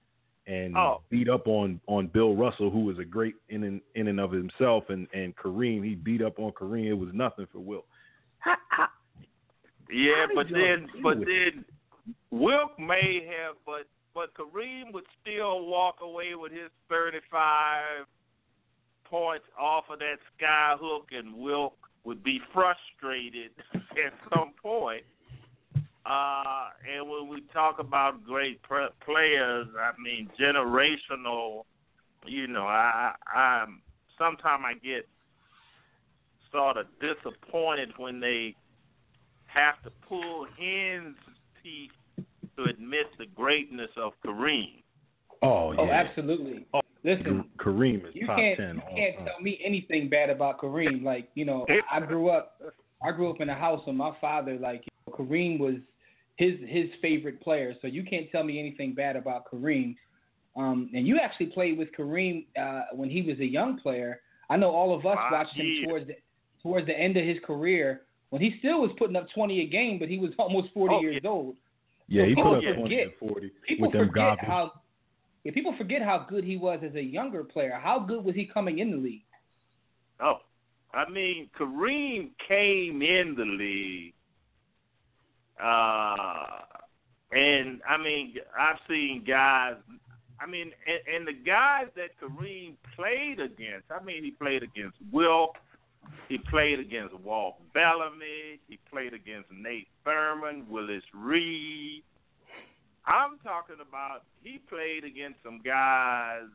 and beat up on Bill Russell, who was a great in and of himself, and Kareem. He beat up on Kareem. It was nothing for Wilt. But then Wilt may have, but Kareem would still walk away with his 35 points off of that sky hook, and Wilt would be frustrated at some point. And when we talk about great players, generational, sometimes I get sort of disappointed when they have to pull hen's teeth to admit the greatness of Kareem. Oh, absolutely. Listen, Kareem is top 10. You can't tell me anything bad about Kareem. Like, I grew up in a house with my father. Like, Kareem was his favorite player, so you can't tell me anything bad about Kareem. And you actually played with Kareem when he was a young player. I know all of us watched him towards the end of his career when he still was putting up 20 a game, but he was almost 40 years old. Yeah, so he put up 20 and 40 with them goggles. People forget how good he was as a younger player. How good was he coming in the league? Kareem came in the league. And I've seen guys, and the guys that Kareem played against, he played against Wilt, he played against Walt Bellamy, he played against Nate Thurman, Willis Reed. I'm talking about he played against some guys.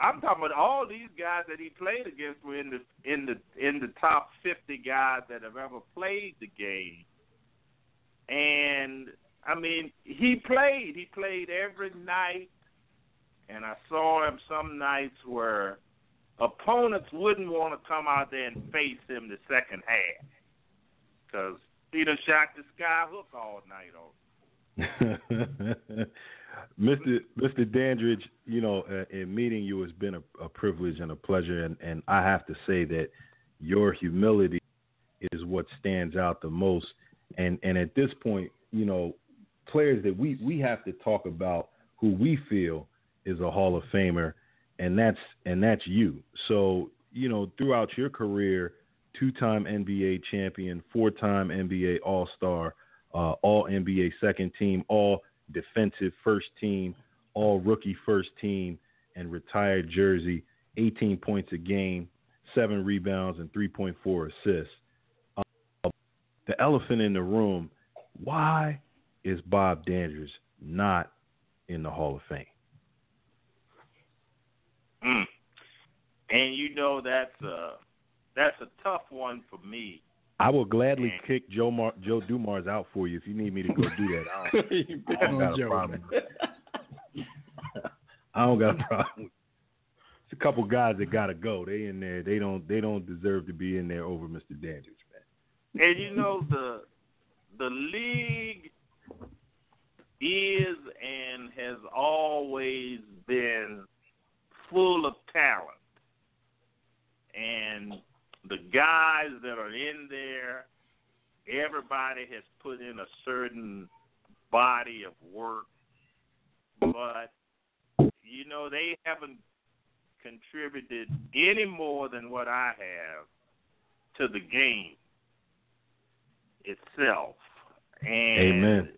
I'm talking about all these guys that he played against were in the top 50 guys that have ever played the game. And he played every night, and I saw him some nights where opponents wouldn't want to come out there and face him the second half because he done shot the sky hook all night on. Mr. Dandridge, in meeting you has been a privilege and a pleasure, and I have to say that your humility is what stands out the most. And at this point, players that we have to talk about who we feel is a Hall of Famer, and that's you. So, throughout your career, 2-time NBA champion, 4-time NBA All-Star, All NBA second team, All defensive first team, all rookie first team and retired jersey, 18 points a game, 7 rebounds, and 3.4 assists. The elephant in the room, why is Bob Dandridge not in the Hall of Fame? And you know that's a tough one for me. I will gladly kick Joe Dumars out for you if you need me to go do that. I don't got a problem. I don't got a problem. It's a couple guys that gotta go. They in there. They don't deserve to be in there over Mr. Dandridge, man. And you know the league is and has always been full of talent. And the guys that are in there, everybody has put in a certain body of work. But, you know, they haven't contributed any more than what I have to the game itself. And Amen.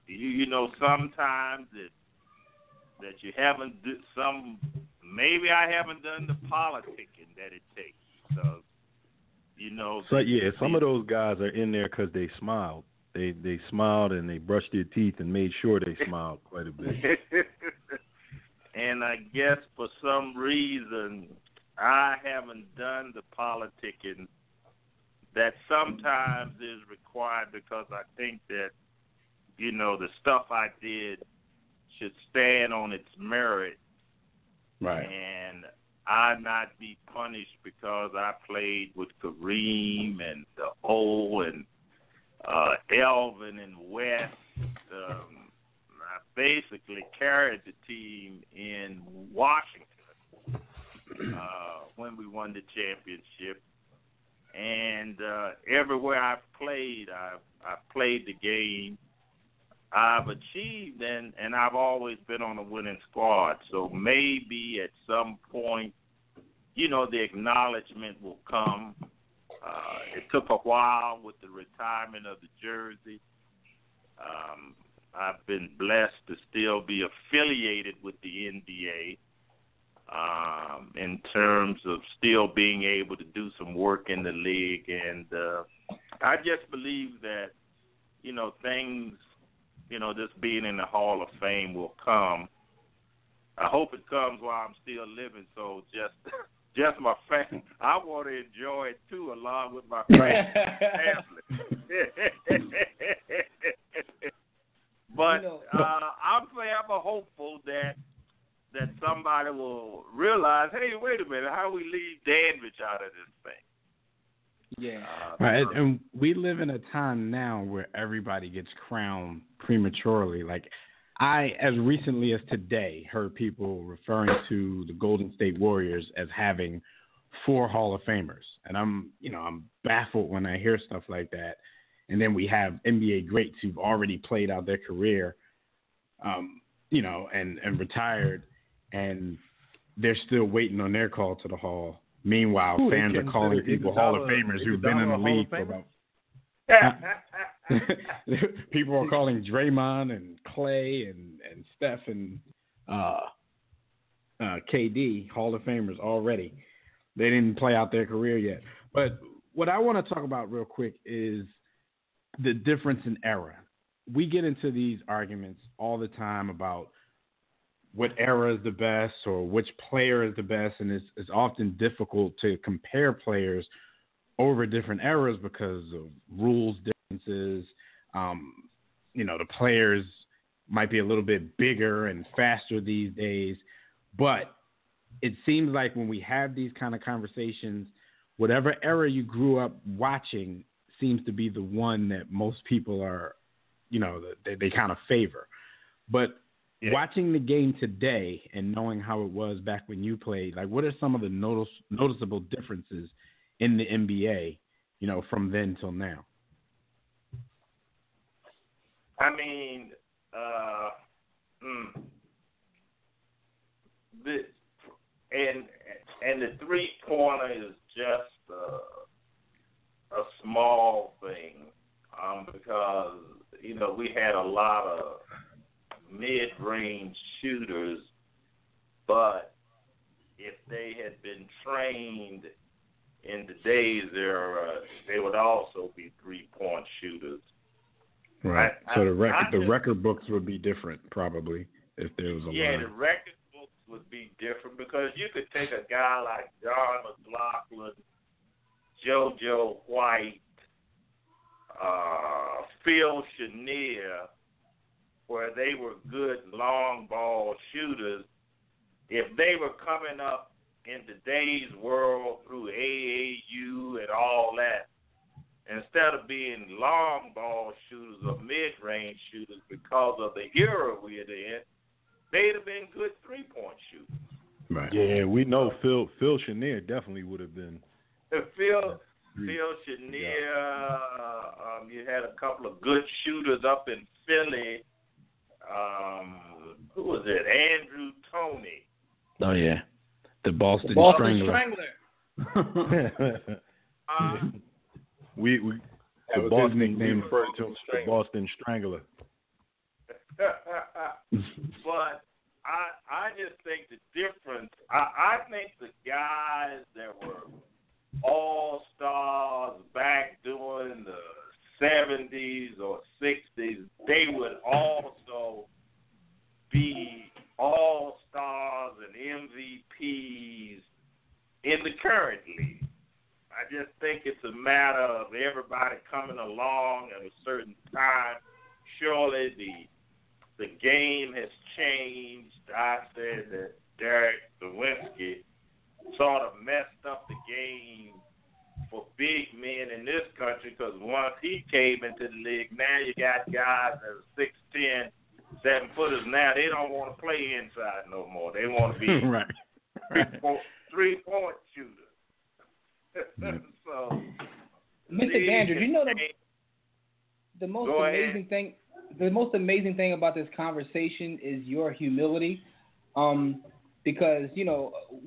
You know, sometimes that you haven't maybe I haven't done the politicking that it takes. So, you know. So yeah, some of those guys are in there because they smiled. They smiled and they brushed their teeth and made sure they smiled quite a bit. And I guess for some reason I haven't done the politicking that sometimes is required, because I think that, you know, the stuff I did should stand on its merit. Right. And I not be punished because I played with Kareem and the O and Elvin and West. I basically carried the team in Washington when we won the championship. And everywhere I've played, I've played the game. I've achieved, and I've always been on a winning squad. So maybe at some point, you know, the acknowledgement will come. It took a while with the retirement of the jersey. I've been blessed to still be affiliated with the NBA in terms of still being able to do some work in the league. And I just believe that, you know, things, you know, this being in the Hall of Fame will come. I hope it comes while I'm still living, so just my family. I want to enjoy it, too, along with my family. But I'm hopeful that somebody will realize, hey, wait a minute, how do we leave Dandridge out of this thing? Yeah. Right, and we live in a time now where everybody gets crowned prematurely. Like, I, as recently as today, heard people referring to the Golden State Warriors as having 4 Hall of Famers. And I'm baffled when I hear stuff like that. And then we have NBA greats who've already played out their career, and retired, and they're still waiting on their call to the Hall. Meanwhile, fans are calling people Hall of Famers who've been in the league for about. People are calling Draymond and Clay and Steph and KD Hall of Famers already. They didn't play out their career yet. But what I want to talk about real quick is the difference in era. We get into these arguments all the time about what era is the best or which player is the best, and it's often difficult to compare players over different eras because of rules differences. The players might be a little bit bigger and faster these days, but it seems like when we have these kind of conversations, whatever era you grew up watching seems to be the one that most people are, they kind of favor. But watching the game today and knowing how it was back when you played, like, what are some of the noticeable differences in the NBA, from then till now? I mean, the 3-pointer is just a small thing because we had a lot of mid-range shooters, but if they had been trained in today's era, they would also be 3-point shooters. Right. So the record books would be different, probably, if there was a line. The record books would be different because you could take a guy like John McLaughlin, JoJo White, Phil Chenier, where they were good long ball shooters. If they were coming up in today's world through AAU and all that, instead of being long ball shooters or mid-range shooters because of the era we're in, they'd have been good 3-point shooters. Right. Yeah, we know Phil Chenier definitely would have been. Phil Chenier, you had a couple of good shooters up in Philly. Who was it? Andrew Toney. Oh, yeah. The Boston Strangler. We the Boston nickname referred to him the Boston Strangler. But I just think the difference. I think the guys that were all-stars back during the 70s or 60s, they would also be all-stars and MVPs in the current league. I just think it's a matter of everybody coming along at a certain time. Surely the game has changed. I said that Derek Lewinsky sort of messed up the game for big men in this country because once he came into the league, now you got guys that are 6'10", 7-footers now. They don't want to play inside no more. They want to be right. 3-point shooters. So, Mr. Gander, do you know the most amazing thing? The most amazing thing about this conversation is your humility, because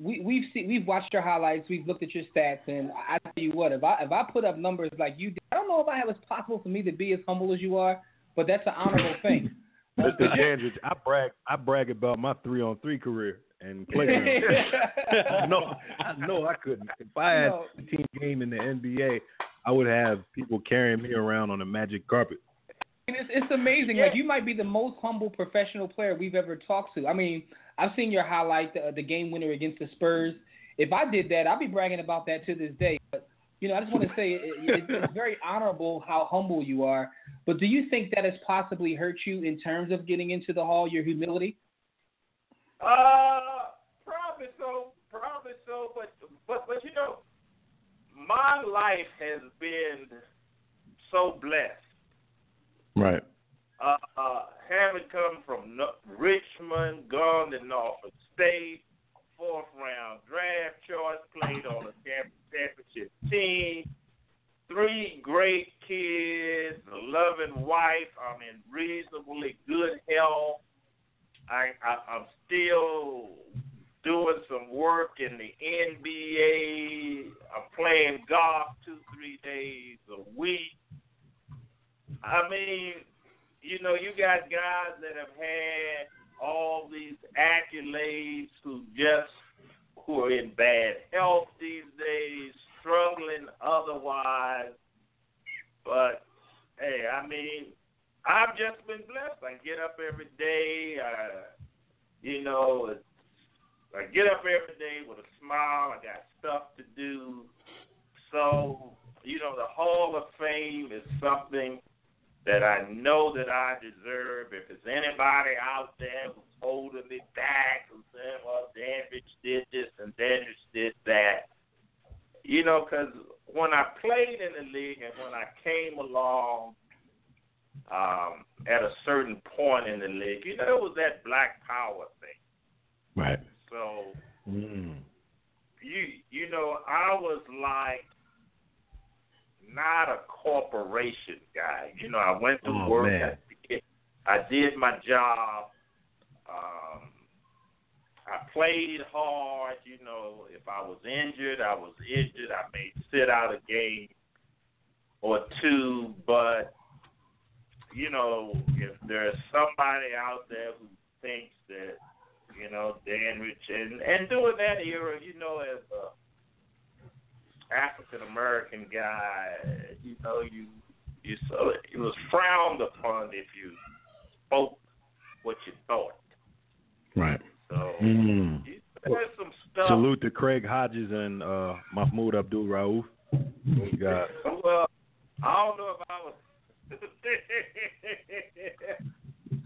we've watched your highlights, we've looked at your stats, and I tell you what, if I put up numbers like you did, I don't know if it was possible for me to be as humble as you are, but that's an honorable thing. Mr. Dandridge, I brag about my 3-on-3 career and playground. I know I couldn't. If I had a team game in the NBA, I would have people carrying me around on a magic carpet. It's amazing. Yeah. Like, you might be the most humble professional player we've ever talked to. I mean, I've seen your highlight, the game winner against the Spurs. If I did that, I'd be bragging about that to this day. But, I just want to say it's very honorable how humble you are. But do you think that has possibly hurt you in terms of getting into the Hall, your humility? Probably so. But my life has been so blessed. Right. Having come from Richmond, gone to Norfolk State, 4th round draft choice, played on a championship team, 3 great kids, a loving wife. I'm in reasonably good health. I'm still doing some work in the NBA. I'm playing golf 2-3 days a week. I mean, you got guys that have had all these accolades who are in bad health these days, struggling otherwise. But, hey, I mean, I've just been blessed. I get up every day, I get up every day with a smile. I got stuff to do. So, the Hall of Fame is something that I know that I deserve. If there's anybody out there who's holding me back, who's saying, well, Dandridge did this and Dandridge did that, because when I played in the league and when I came along at a certain point in the league, it was that black power thing. Right. So, I was like not a corporation guy. I went to work. I did my job. I played hard. If I was injured, I was injured. I may sit out a game or two, but if there's somebody out there who thinks that, Dandridge and during that era, as African American guy, you so it was frowned upon if you spoke what you thought. Right. So there's some stuff. Salute to Craig Hodges and Mahmoud Abdul Rauf. Those guys. Well, I don't know if I was,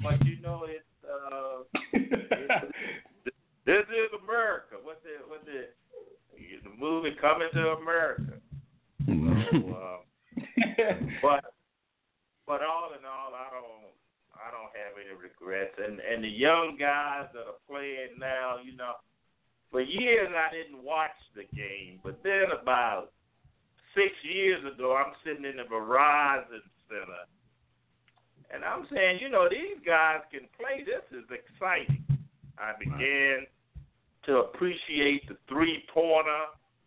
but this is America. What's the movie Coming to America? So, but all in all, I don't have any regrets. And the young guys that are playing now, for years I didn't watch the game, but then about 6 years ago, I'm sitting in the Verizon Center, and I'm saying, these guys can play. This is exciting. I began to appreciate the three-pointer,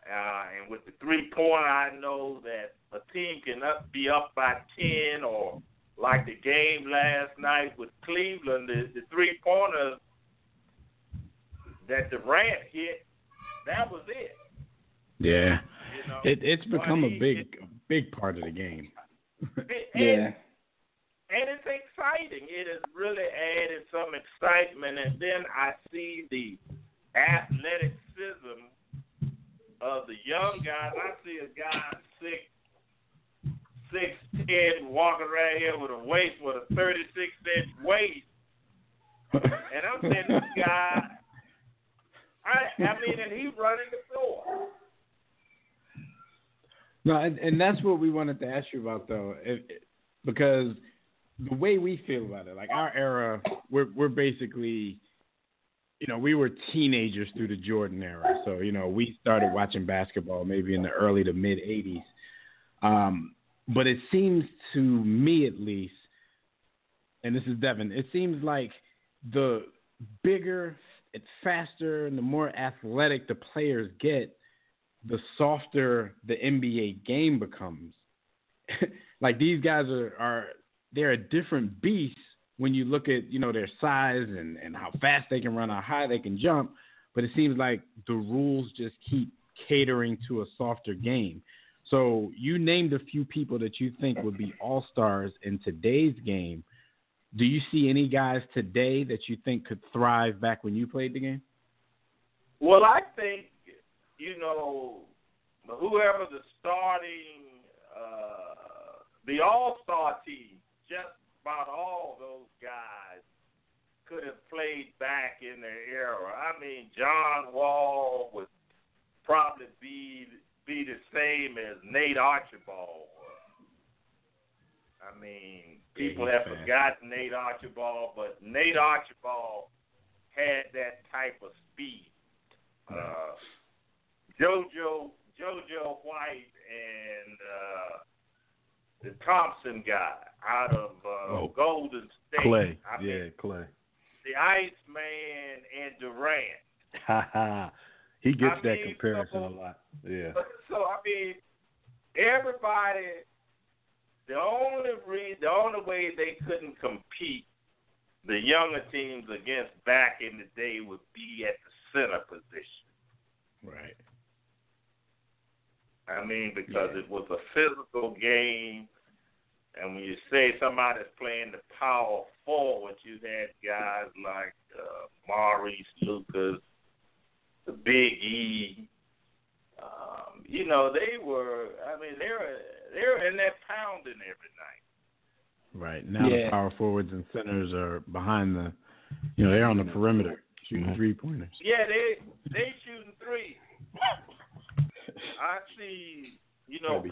and with the three-pointer, I know that a team can be up by 10, or like the game last night with Cleveland, the three-pointers that Durant hit, that was it. Yeah. It's become a big part of the game. Yeah. And it's exciting. It has really added some excitement. And then I see the athleticism of the young guys. I see a guy 6'10" walking around here with a 36-inch waist. And I'm saying this guy, and he's running the floor. No, and that's what we wanted to ask you about, though, because the way we feel about it, like our era, we're basically, we were teenagers through the Jordan era. So, we started watching basketball maybe in the early to mid 80s. But it seems to me, at least, and this is Devin, it seems like the bigger, it's faster, and the more athletic the players get, the softer the NBA game becomes. Like these guys they're a different beast when you look at, their size and how fast they can run, how high they can jump. But it seems like the rules just keep catering to a softer game. So you named a few people that you think would be all-stars in today's game. Do you see any guys today that you think could thrive back when you played the game? Well, I think, whoever the starting, the all-star team, just about all those guys could have played back in their era. I mean, John Wall would probably be the same as Nate Archibald was. I mean, people have forgotten Nate Archibald, but Nate Archibald had that type of speed. JoJo White and the Thompson guy out of Golden State. Clay. The Clay. Iceman and Durant. He gets that comparison a lot. Yeah. So, everybody, the only way they couldn't compete, the younger teams against back in the day, would be at the center position. Right. Because it was a physical game, and when you say somebody's playing the power forward, you had guys like Maurice Lucas, the Big E. They were in there pounding every night. Right. Now the power forwards and centers are behind they're on the perimeter shooting three-pointers. Yeah, they shooting threes. I see,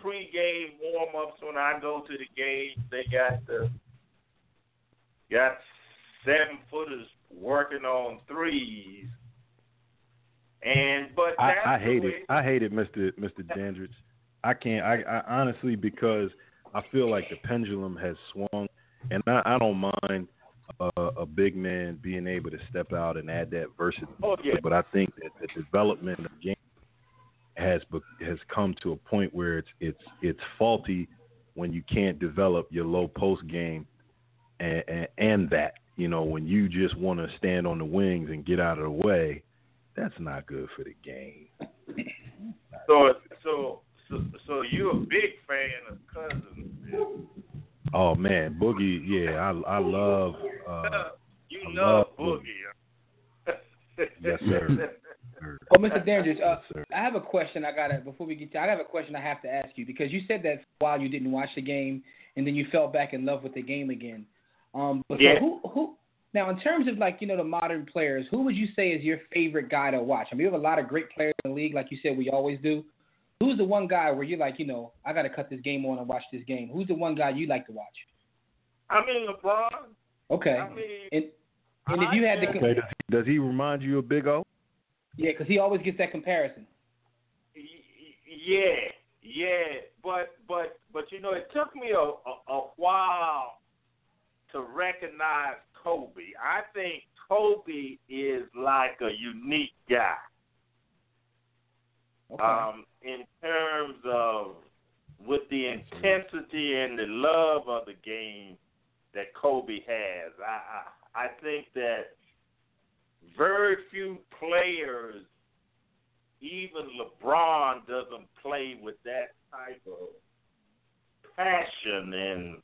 pre-game warm-ups when I go to the game. They got 7-footers working on threes. But I hate it. I hate it, Mr. Dandridge. I can't. I honestly, because I feel like the pendulum has swung, and I don't mind a big man being able to step out and add that versatility. Oh, yeah. But I think that the development of game has come to a point where it's faulty when you can't develop your low post game and that, when you just want to stand on the wings and get out of the way, that's not good for the game. So you're a big fan of Cousins. Oh man, Boogie, yeah, I love. Love Boogie. Yes, sir. Oh, Mr. Dandridge, Yes, I have a question. I have a question I have to ask you, because you said that for a while you didn't watch the game, and then you fell back in love with the game again. But yeah. So who now, in terms of the modern players, who would you say is your favorite guy to watch? I mean, we have a lot of great players in the league, like you said, we always do. Who's the one guy where you're like, I got to cut this game on and watch this game? Who's the one guy you like to watch? I mean, LeBron. Okay. I mean, and if you had to, okay, does he remind you of Big O? Yeah, because he always gets that comparison. Yeah, but it took me a while to recognize Kobe. I think Kobe is like a unique guy. Okay. In terms of with the intensity and the love of the game that Kobe has. I think that very few players, even LeBron, doesn't play with that type of passion and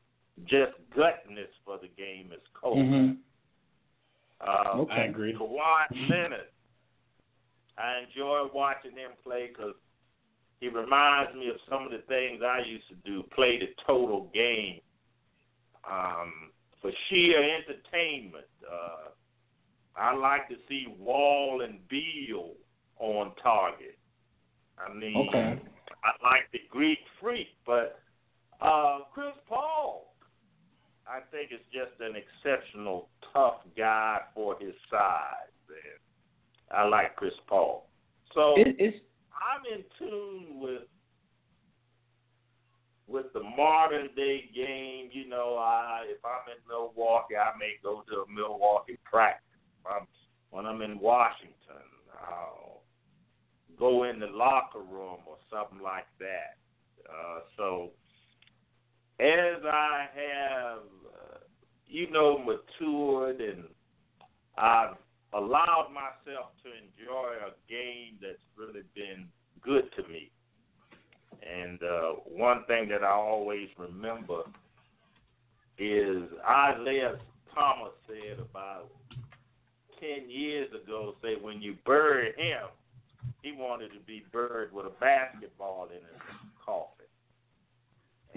just gutness for the game as Kobe. Mm-hmm. Okay. I agree. Kawhi Leonard, I enjoy watching him play because he reminds me of some of the things I used to do, play the total game for sheer entertainment. I like to see Wall and Beal on target. I mean, okay. I like the Greek Freak, but Chris Paul, I think, is just an exceptional, tough guy for his size. Man. I like Chris Paul. So I'm in tune with the modern day game. If I'm in Milwaukee, I may go to a Milwaukee practice. When I'm in Washington, I'll go in the locker room or something like that. So as I have, matured and I've allowed myself to enjoy a game that's really been good to me. And one thing that I always remember is Isaiah Thomas said about 10 years ago, when you bury him, he wanted to be buried with a basketball in his coffin.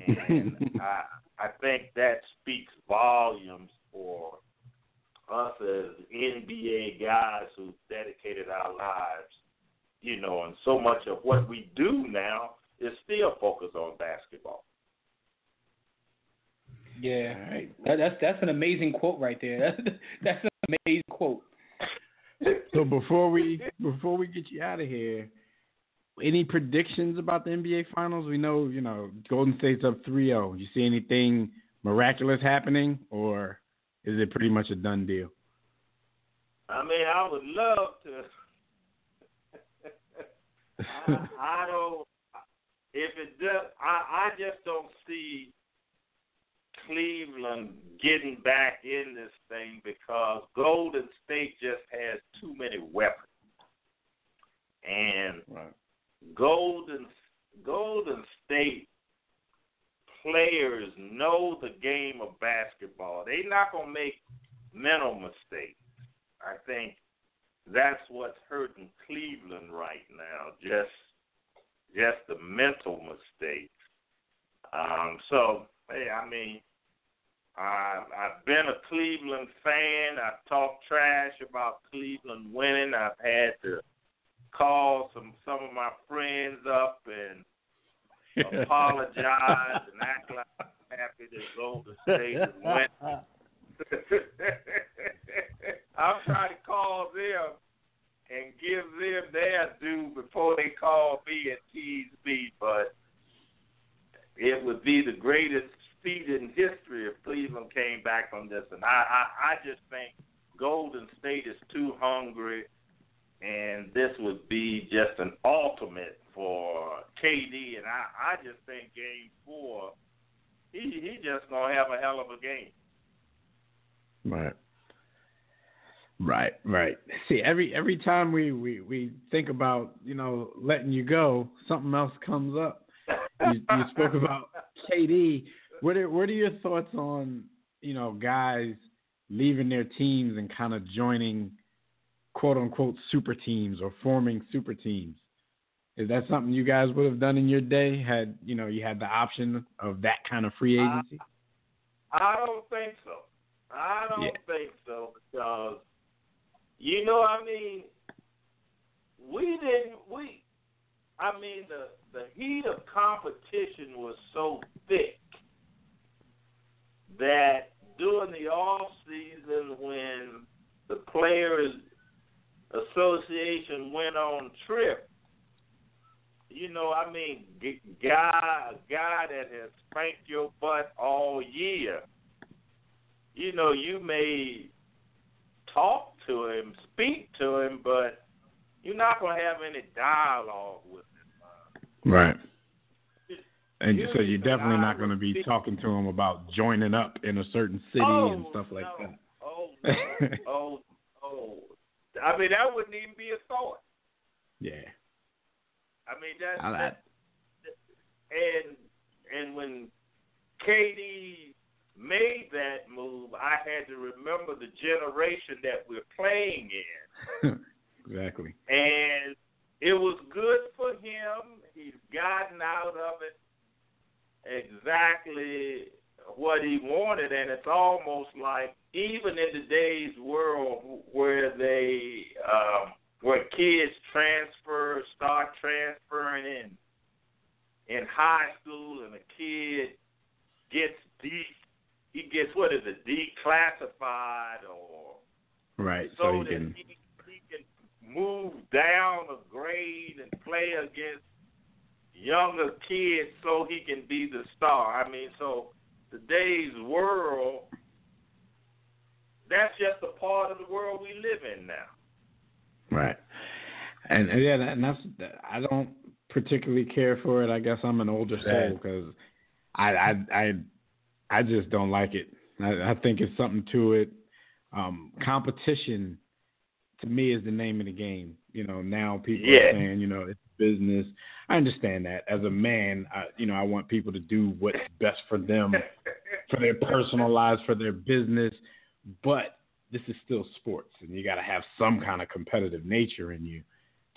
And I think that speaks volumes for us as NBA guys who dedicated our lives, and so much of what we do now is still focused on basketball. Yeah, right. That's an amazing quote right there. That's an amazing quote. So before we get you out of here, any predictions about the NBA Finals? We know, Golden State's up 3-0. You see anything miraculous happening, or is it pretty much a done deal? I mean, I would love to. I don't. If it does, I just don't see Cleveland getting back in this thing because Golden State just has too many weapons, and right. Golden State players know the game of basketball. They're not gonna make mental mistakes. I think that's what's hurting Cleveland right now. Just the mental mistakes. So, hey, I mean, I've been a Cleveland fan. I've talked trash about Cleveland winning. I've had to call some of my friends up and apologize and act like I'm happy that Golden State is winning. I'm trying to call them and give them their due before they call me and tease me, but it would be the greatest feat in history if Cleveland came back from this. And I just think Golden State is too hungry, and this would be just an ultimate for KD. And I just think Game 4, he just going to have a hell of a game. Right. Right. See, every time we think about, letting you go, something else comes up. You spoke about KD. What are your thoughts on, guys leaving their teams and kind of joining quote unquote super teams or forming super teams? Is that something you guys would have done in your day had, you had the option of that kind of free agency? I don't think so. I don't think so because, the heat of competition was so thick that during the off season when the Players Association went on trip, guy that has spanked your butt all year, you may talk to him, speak to him, but you're not going to have any dialogue with him. Right. And so you're definitely not going to be talking to him about joining up in a certain city and stuff like that. No. That wouldn't even be a thought. Yeah. And when KD made that move, I had to remember the generation that we're playing in. Exactly. And it was good for him. He's gotten out of it exactly what he wanted, and it's almost like even in today's world where where kids start transferring in high school, and a kid gets declassified or right, so that he can move down a grade and play against younger kids so he can be the star. So today's world, that's just a part of the world we live in now. Right. And that's, I don't particularly care for it. I guess I'm an older soul because I just don't like it. I think it's something to it. Competition to me is the name of the game. Now people are saying, it's business. I understand that. As a man, I want people to do what's best for them, for their personal lives, for their business. But this is still sports, and you got to have some kind of competitive nature in you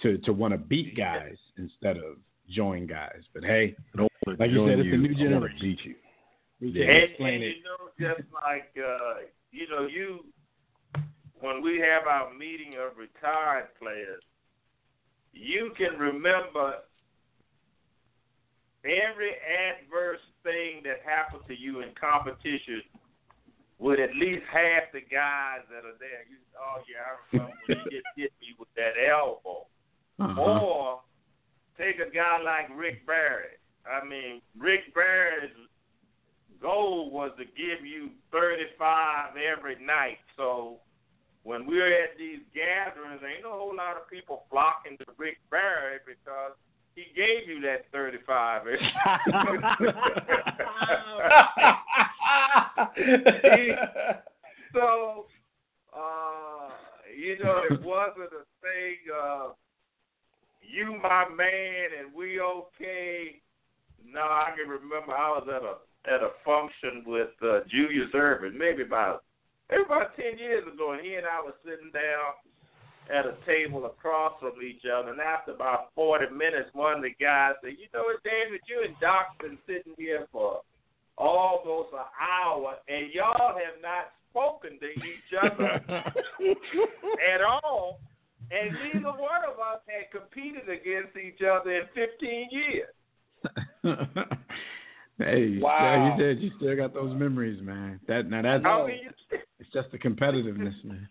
to want to beat guys instead of join guys. But hey, like you said, it's a new generation. Beat you. We can't explain it. Just like when we have our meeting of retired players, you can remember every adverse thing that happened to you in competition with at least half the guys that are there. I remember when he just hit me with that elbow. Or take a guy like Rick Barry. Rick Barry's goal was to give you 35 every night. So when we're at these gatherings, ain't a whole lot of people flocking to Rick Barry because he gave you that 35. So, it wasn't a thing of you my man and we okay. No, I can remember I was at a function with Julius Erving, maybe about 10 years ago, and he and I were sitting down at a table across from each other, and after about 40 minutes, one of the guys said, David, you and Doc been sitting here for almost an hour, and y'all have not spoken to each other at all, and neither one of us had competed against each other in 15 years. Hey, wow. You still got those memories, man. It's just the competitiveness, man.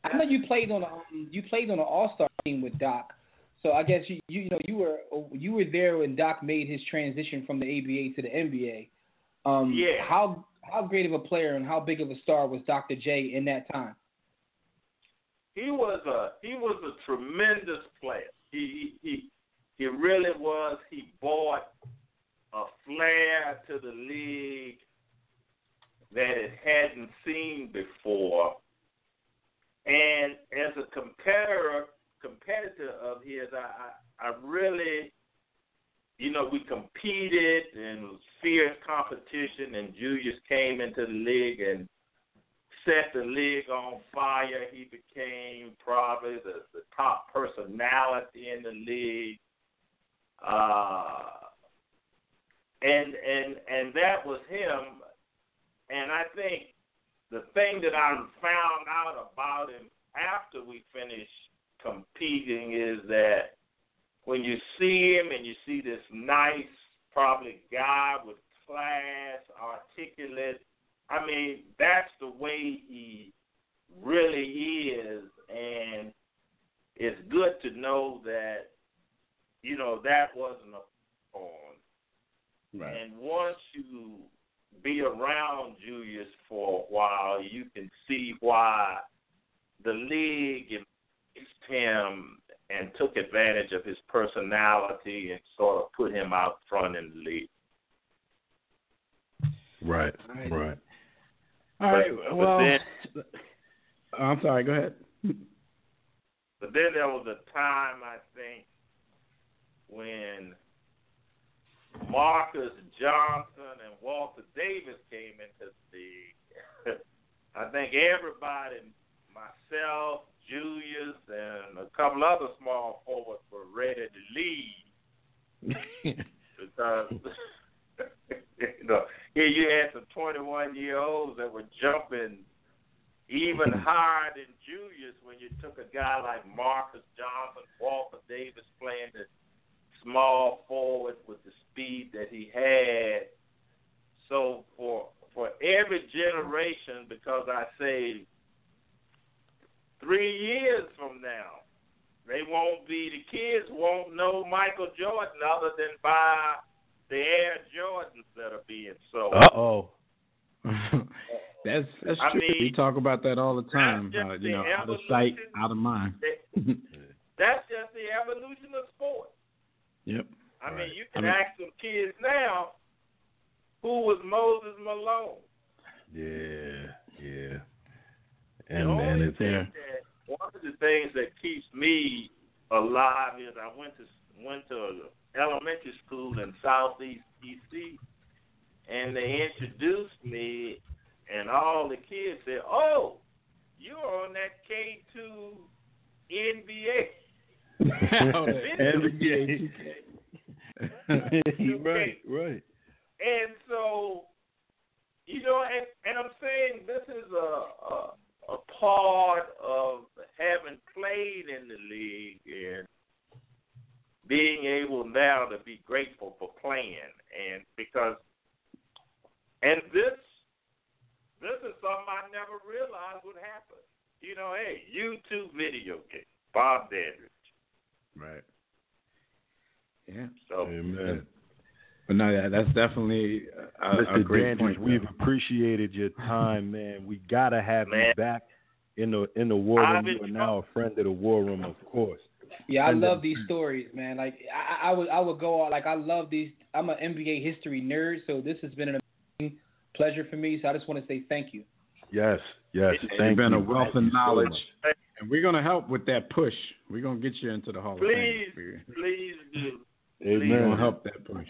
I know you played on an All-Star team with Doc, so I guess you were there when Doc made his transition from the ABA to the NBA. How great of a player and how big of a star was Dr. J in that time? He was a tremendous player. He really was. He brought a flair to the league that it hadn't seen before. And as a competitor of his, I really, we competed and it was fierce competition, and Julius came into the league and set the league on fire. He became probably the top personality in the league. And that was him. And I think the thing that I found out about him after we finished competing is that when you see him and you see this nice, probably guy with class, articulate, I mean, that's the way he really is. And it's good to know that, that wasn't a porn. Right. And once you be around Julius for a while, you can see why the league embraced him and took advantage of his personality and sort of put him out front in the league. Right. All right. Well, I'm sorry. Go ahead. But then there was a time, I think, when Marcus Johnson and Walter Davis came into the league. I think everybody, myself, Julius, and a couple other small forwards were ready to leave because here you had some 21-year-olds that were jumping even higher than Julius when you took a guy like Marcus Johnson, Walter Davis playing the small forward with the speed that he had. So for every generation, because I say 3 years from now, the kids won't know Michael Jordan other than by the Air Jordans that are being sold. Uh-oh. That's true. We talk about that all the time. Out of sight, out of mind. That's just the evolution of sports. Yep. I mean, you can ask some kids now, who was Moses Malone? Yeah. And it's there. One of the things that keeps me alive is I went to elementary school in Southeast D.C., and they introduced me, and all the kids said, "Oh, you're on that K2 NBA." Right. And so, and I'm saying this is a part of having played in the league and being able now to be grateful for playing, and this is something I never realized would happen. YouTube video game, Bob Dandridge. Right. Yeah. So, amen. But no, that's definitely a great point. We've appreciated your time, man. We gotta have you back in the war room. You are now a friend of the war room, of course. Yeah, I love these stories, man. Like I would go on. Like I love these. I'm an NBA history nerd, so this has been an amazing pleasure for me. So I just want to say thank you. Yes. It's been a wealth of knowledge, and we're gonna help with that push. We're gonna get you into the Hall of Fame. Please do. Amen. We're gonna help that push.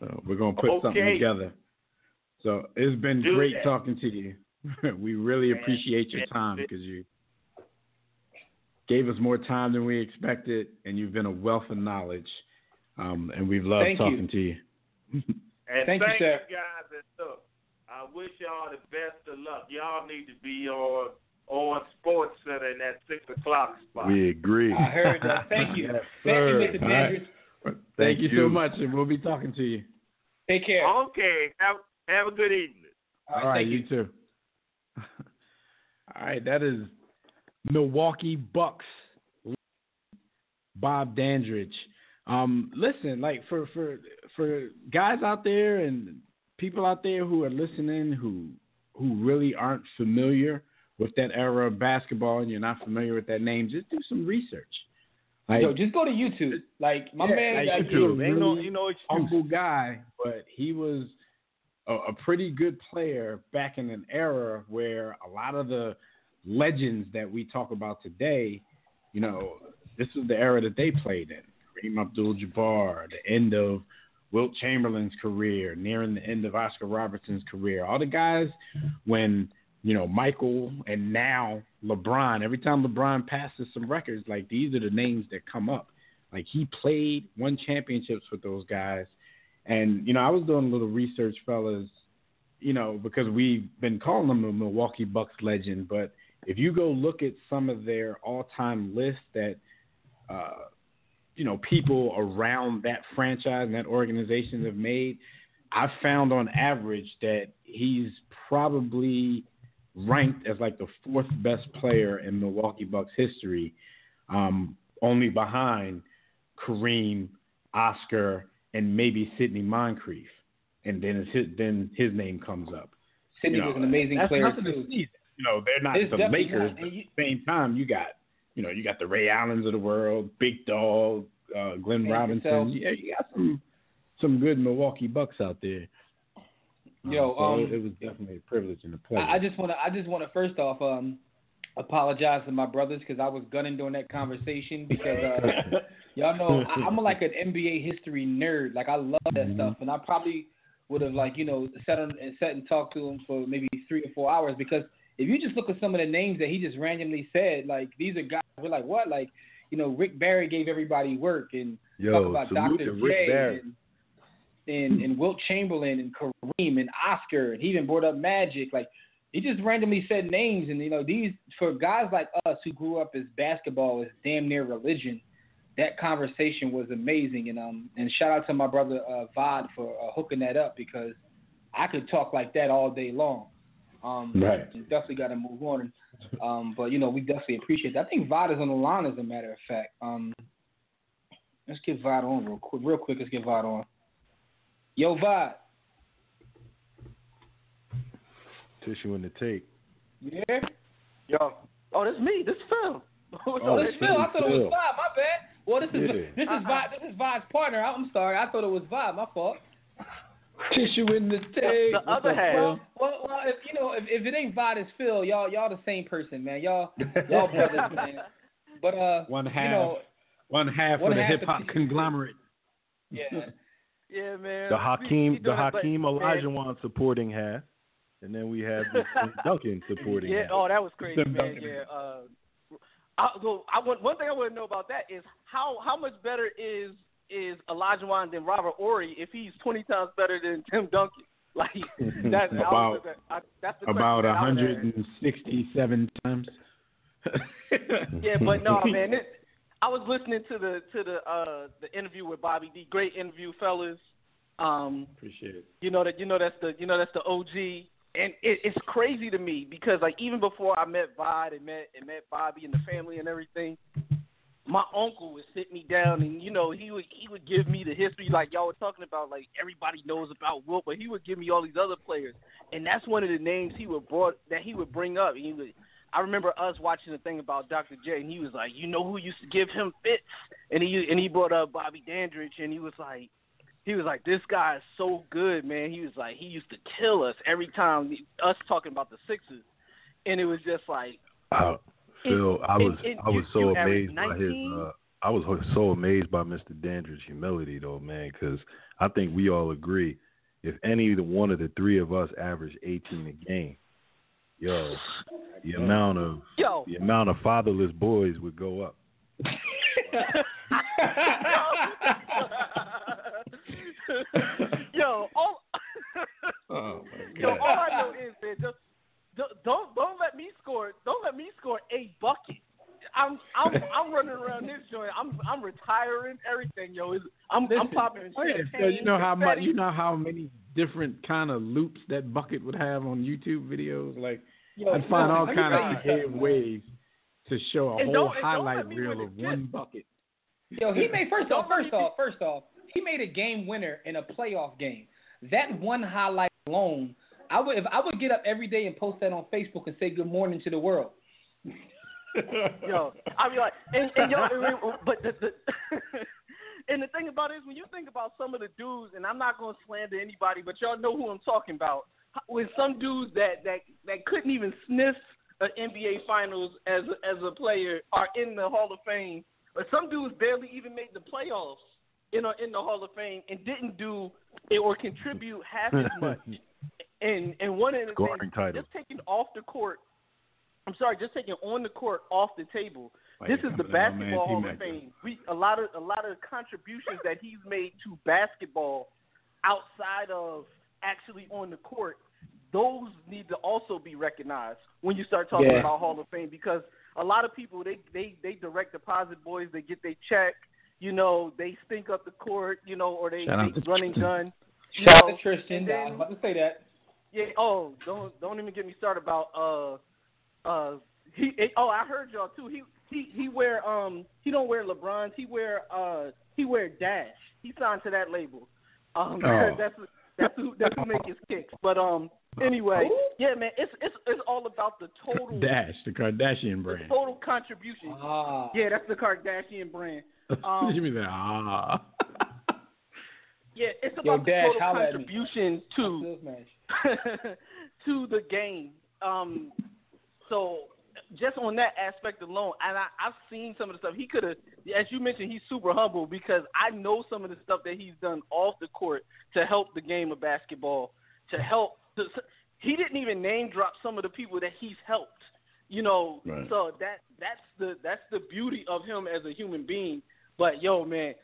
So we're gonna put something together. So it's been great talking to you. We really appreciate your time because you gave us more time than we expected, and you've been a wealth of knowledge. And we've loved talking to you. And thank you, sir. Guys. And look, I wish y'all the best of luck. Y'all need to be on Sports Center in that 6 o'clock spot. We agree. I heard that. Thank you. Yes, thank you, Mr. Dandridge. Thank you so much, and we'll be talking to you. Take care. Okay. Have a good evening. All right, you too. All right, that is Milwaukee Bucks Bob Dandridge. Listen, like for guys out there and people out there who are listening who really aren't familiar with that era of basketball and you're not familiar with that name, just do some research. Like, just go to YouTube. Like my man, like YouTube. Really humble guy, but he was a pretty good player back in an era where a lot of the legends that we talk about today, you know, this is the era that they played in. Kareem Abdul-Jabbar, the end of Wilt Chamberlain's career, nearing the end of Oscar Robertson's career. All the guys when, you know, Michael and now LeBron, every time LeBron passes some records, like these are the names that come up. Like he played, won championships with those guys. And, you know, I was doing a little research, fellas, you know, because we've been calling them the Milwaukee Bucks legend. But if you go look at some of their all-time lists that, you know, people around that franchise and that organization have made, I've found on average that he's probably ranked as like the fourth best player in Milwaukee Bucks history, only behind Kareem, Oscar, and maybe Sidney Moncrief. And then his name comes up. Sidney was an amazing player too. You know, they're not the Lakers, but at the same time, you got the Ray Allens of the world, Big Dog, Glenn Robinson. Yeah, you got some good Milwaukee Bucks out there. So it was definitely a privilege and a pleasure. I just want to first off apologize to my brothers because I was gunning during that conversation because y'all know I'm like an NBA history nerd. Like I love that stuff, and I probably would have like, you know, sat and talked to him for maybe 3 or 4 hours because if you just look at some of the names that he just randomly said, like these are guys we're like, what? Like, you know, Rick Barry gave everybody work and talk about Dr. J and Wilt Chamberlain and Kareem and Oscar, and he even brought up Magic. Like he just randomly said names, and you know, these for guys like us who grew up as basketball is damn near religion. That conversation was amazing, and shout out to my brother Vod for hooking that up because I could talk like that all day long. Right. Definitely got to move on. But you know, we definitely appreciate that. I think Vod is on the line, as a matter of fact. Let's get Vod on real quick. Let's get Vod on. Yo, Vod. Tissue in the tape. Yeah. Yo. Oh, that's me. This is Phil. Oh, this is Phil. I thought it was Vod. My bad. Well, this is Vod. This is Vod's partner. I'm sorry. I thought it was Vod. My fault. Tissue in the tape. The other half. Well, if you know, if it ain't Vod, it's Phil. Y'all the same person, man. Y'all brothers, man. But one half, you know, one half of the hip hop conglomerate. Yeah. Yeah, man. The Hakeem Olajuwon supporting half, and then we have the Duncan supporting half. Oh, that was crazy, man. Yeah. One thing I want to know about that is how much better is Olajuwon than Robert Horry if he's 20 times better than Tim Duncan? Like that's the about 167 times. Yeah, but no, man. I was listening to the interview with Bobby D. Great interview, fellas. Appreciate it. You know that's the OG, and it's crazy to me because like even before I met Vod and met Bobby and the family and everything, my uncle would sit me down and you know he would give me the history like y'all were talking about, like everybody knows about Wilt, but he would give me all these other players, and that's one of the names he would bring up. I remember us watching the thing about Dr. J, and he was like, you know who used to give him fits? And he brought up Bobby Dandridge, and he was like, this guy is so good, man. He was like, he used to kill us every time, us talking about the Sixers. And it was just like, Phil, I was so amazed by Mr. Dandridge's humility, though, man, because I think we all agree, if any one of the three of us averaged 18 a game, the amount of fatherless boys would go up. All I know is, man, just don't let me score. Don't let me score 8 buckets. I'm running around this joint. I'm retiring everything, yo. I'm popping champagne. So you know how many different kind of loops that bucket would have on YouTube videos, like. I'd find all kind of creative ways to show a whole highlight reel of one bucket. Yo, he made first off, he made a game winner in a playoff game. That one highlight alone, I would get up every day and post that on Facebook and say good morning to the world. Yo, I'd be like, but and the thing about it is when you think about some of the dudes, and I'm not going to slander anybody, but y'all know who I'm talking about. With some dudes that couldn't even sniff an NBA Finals as a player are in the Hall of Fame, but some dudes barely even made the playoffs in the Hall of Fame and didn't do it or contribute half as much. And one of the things, just taking on the court off the table. This is the Basketball Hall of Fame. A lot of contributions that he's made to basketball outside of actually on the court, those need to also be recognized when you start talking about Hall of Fame, because a lot of people they direct deposit boys, they get their check, they stink up the court, or they run and gun. Shout out to Tristan. I was about to say that. Yeah. Oh, don't even get me started about I heard y'all too. He wear he don't wear LeBrons. He wear Dash. He signed to that label. That's who make his kicks. But anyway, yeah, man, it's all about the total Dash, the Kardashian brand. The total contribution. Yeah, that's the Kardashian brand. You mean that? Yeah, it's about the total contribution to to the game. So just on that aspect alone, and I've seen some of the stuff he could have. As you mentioned, he's super humble because I know some of the stuff that he's done off the court to help the game of basketball. He didn't even name drop some of the people that he's helped. Right. So that's the beauty of him as a human being. But yo, man,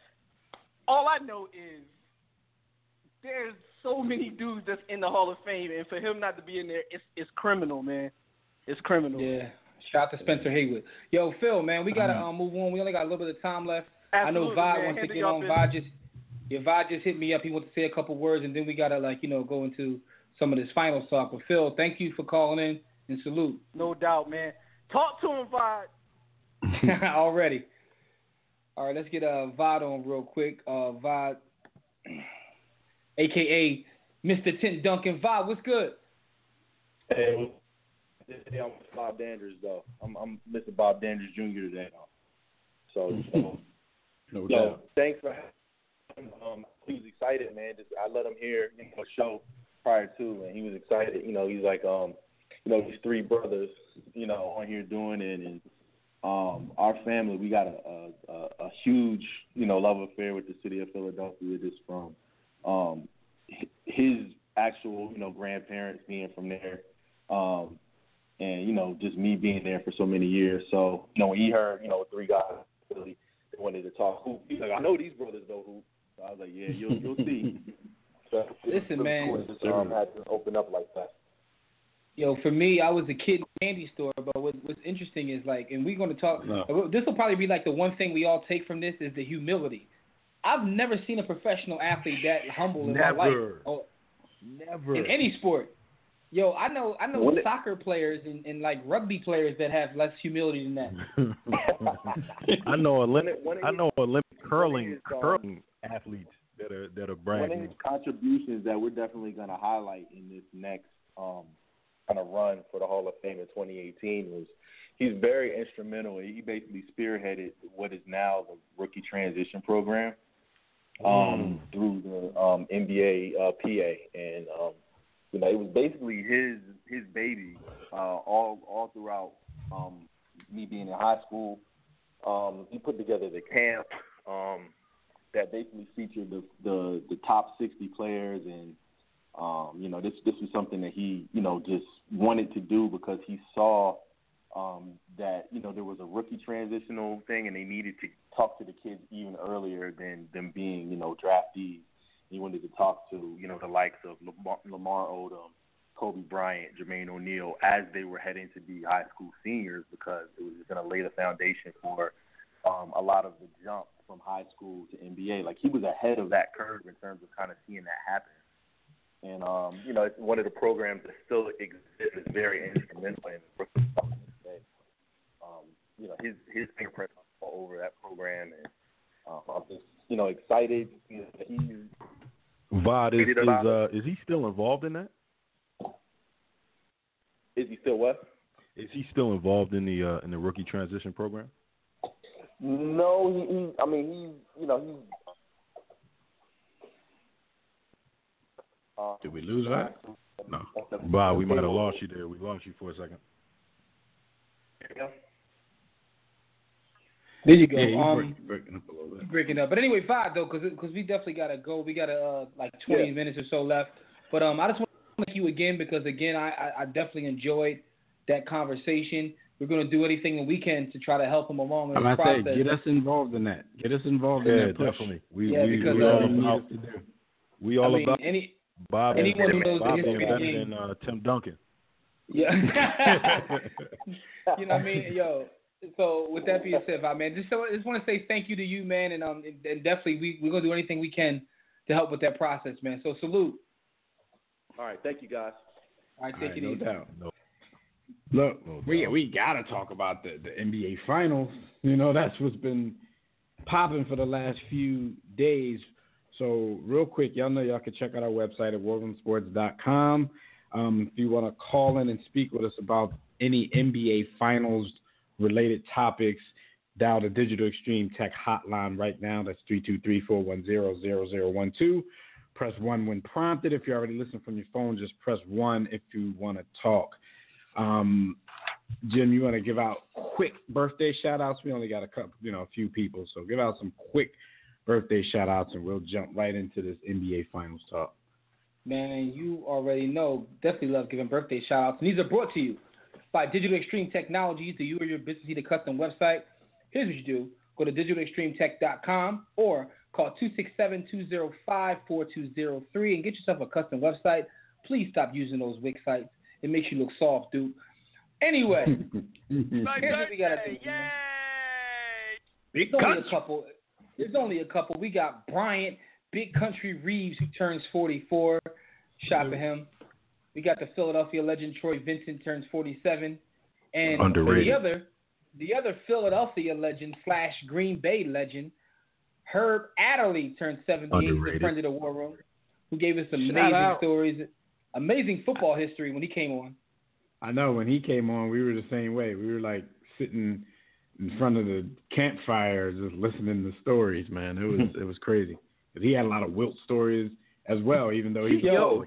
all I know is there's so many dudes that's in the Hall of Fame, and for him not to be in there, it's criminal, man. It's criminal. Yeah. Shout out to Spencer Haywood. Yo, Phil, man, we gotta move on. We only got a little bit of time left. Absolutely, I know Vod wants to get on. Vod just hit me up. He wants to say a couple words, and then we gotta go into some of this final talk. But Phil, thank you for calling in and salute. No doubt, man. Talk to him, Vod. Already. All right, let's get Vod on real quick. Vod, a.k.a. Mr. Tint Duncan. Vod, what's good? Hey, I'm Bob Danders, though. I'm Mr. Bob Danders Jr. today, though. So thanks for having him. He was excited, man. I let him hear a show prior to, and he was excited. He's like, these three brothers, on here doing it, and our family, we got a huge, love affair with the city of Philadelphia. Just from his actual, grandparents being from there, and just me being there for so many years. So when he heard, three guys really wanted to talk hoop, he's like, I know these brothers know hoop. So I was like, yeah, you'll see. So listen, man, had to open up like that. Yo, for me, I was a kid in a candy store, but what's interesting is, and we're going to talk, this will probably be the one thing we all take from this is the humility. I've never seen a professional athlete that humble in my life. Never. In any sport. Yo, I know soccer players and rugby players that have less humility than that. I know Olympic curling athletes that are bragging. One of his contributions that we're definitely going to highlight in this next kind of run for the Hall of Fame in 2018 was he's very instrumental. He basically spearheaded what is now the rookie transition program through the NBA PA, and it was basically his baby all throughout me being in high school. He put together the camp that basically featured the top 60 players, and this was something that he just wanted to do because he saw that there was a rookie transitional thing, and they needed to talk to the kids even earlier than them being draftees. He wanted to talk to the likes of Lamar Odom, Kobe Bryant, Jermaine O'Neal as they were heading to be high school seniors, because it was just going to lay the foundation for a lot of the jump from high school to NBA. He was ahead of that curve in terms of kind of seeing that happen. And, it's one of the programs that still exists. Is very instrumental in rookie today. His fingerprints all over that program, and I'm just, excited. Vod, is he still involved in that? Is he still what? Is he still involved in the rookie transition program? No, Did we lose that? No. Bob, we might have lost you there. We lost you for a second. There you go. Yeah, breaking up a little bit. Breaking up. But anyway, vibe, though, because we definitely got to go. We got 20 minutes or so left. But I just want to thank you again because, again, I definitely enjoyed that conversation. We're going to do anything that we can to try to help them along in this process. Get us involved in that. Get us involved in that push. Definitely. We all about Bob anyone who knows Bob the history being of the better game. than Tim Duncan. Yeah. You know what I mean? Yo, so with that being said, man, just want to say thank you to you, man, and definitely we're going to do anything we can to help with that process, man. So salute. All right. Thank you, guys. All right, take it easy. No doubt. Look, we got to talk about the NBA Finals. You know, that's what's been popping for the last few days. So real quick, y'all know y'all can check out our website at warroomsports.com. If you want to call in and speak with us about any NBA Finals related topics, dial the Digital Extreme Tech hotline right now. That's 323-410-0012. Press 1 when prompted. If you're already listening from your phone, just press 1 if you want to talk. Jim, you want to give out quick birthday shout-outs? We only got a few people, so give out some quick birthday shout-outs, and we'll jump right into this NBA Finals talk. Man, you already know. Definitely love giving birthday shout-outs. And these are brought to you by Digital Extreme Technologies. Do you or your business need a custom website? Here's what you do. Go to digitalextremetech.com or call 267-205-4203 and get yourself a custom website. Please stop using those Wix sites. It makes you look soft, dude. Anyway, here's what we got to do. There's only a couple. We got Bryant, Big Country Reeves, who turns 44. Shout for him. We got the Philadelphia legend, Troy Vincent, turns 47. And underrated. The other Philadelphia legend / Green Bay legend, Herb Adderley, turns 78. He's a friend of the War Room, who gave us some amazing stories, amazing football history when he came on. I know when he came on, we were the same way. We were like sitting in front of the campfire, just listening to stories. Man, it was crazy. But he had a lot of Wilt stories as well, even though he's he's an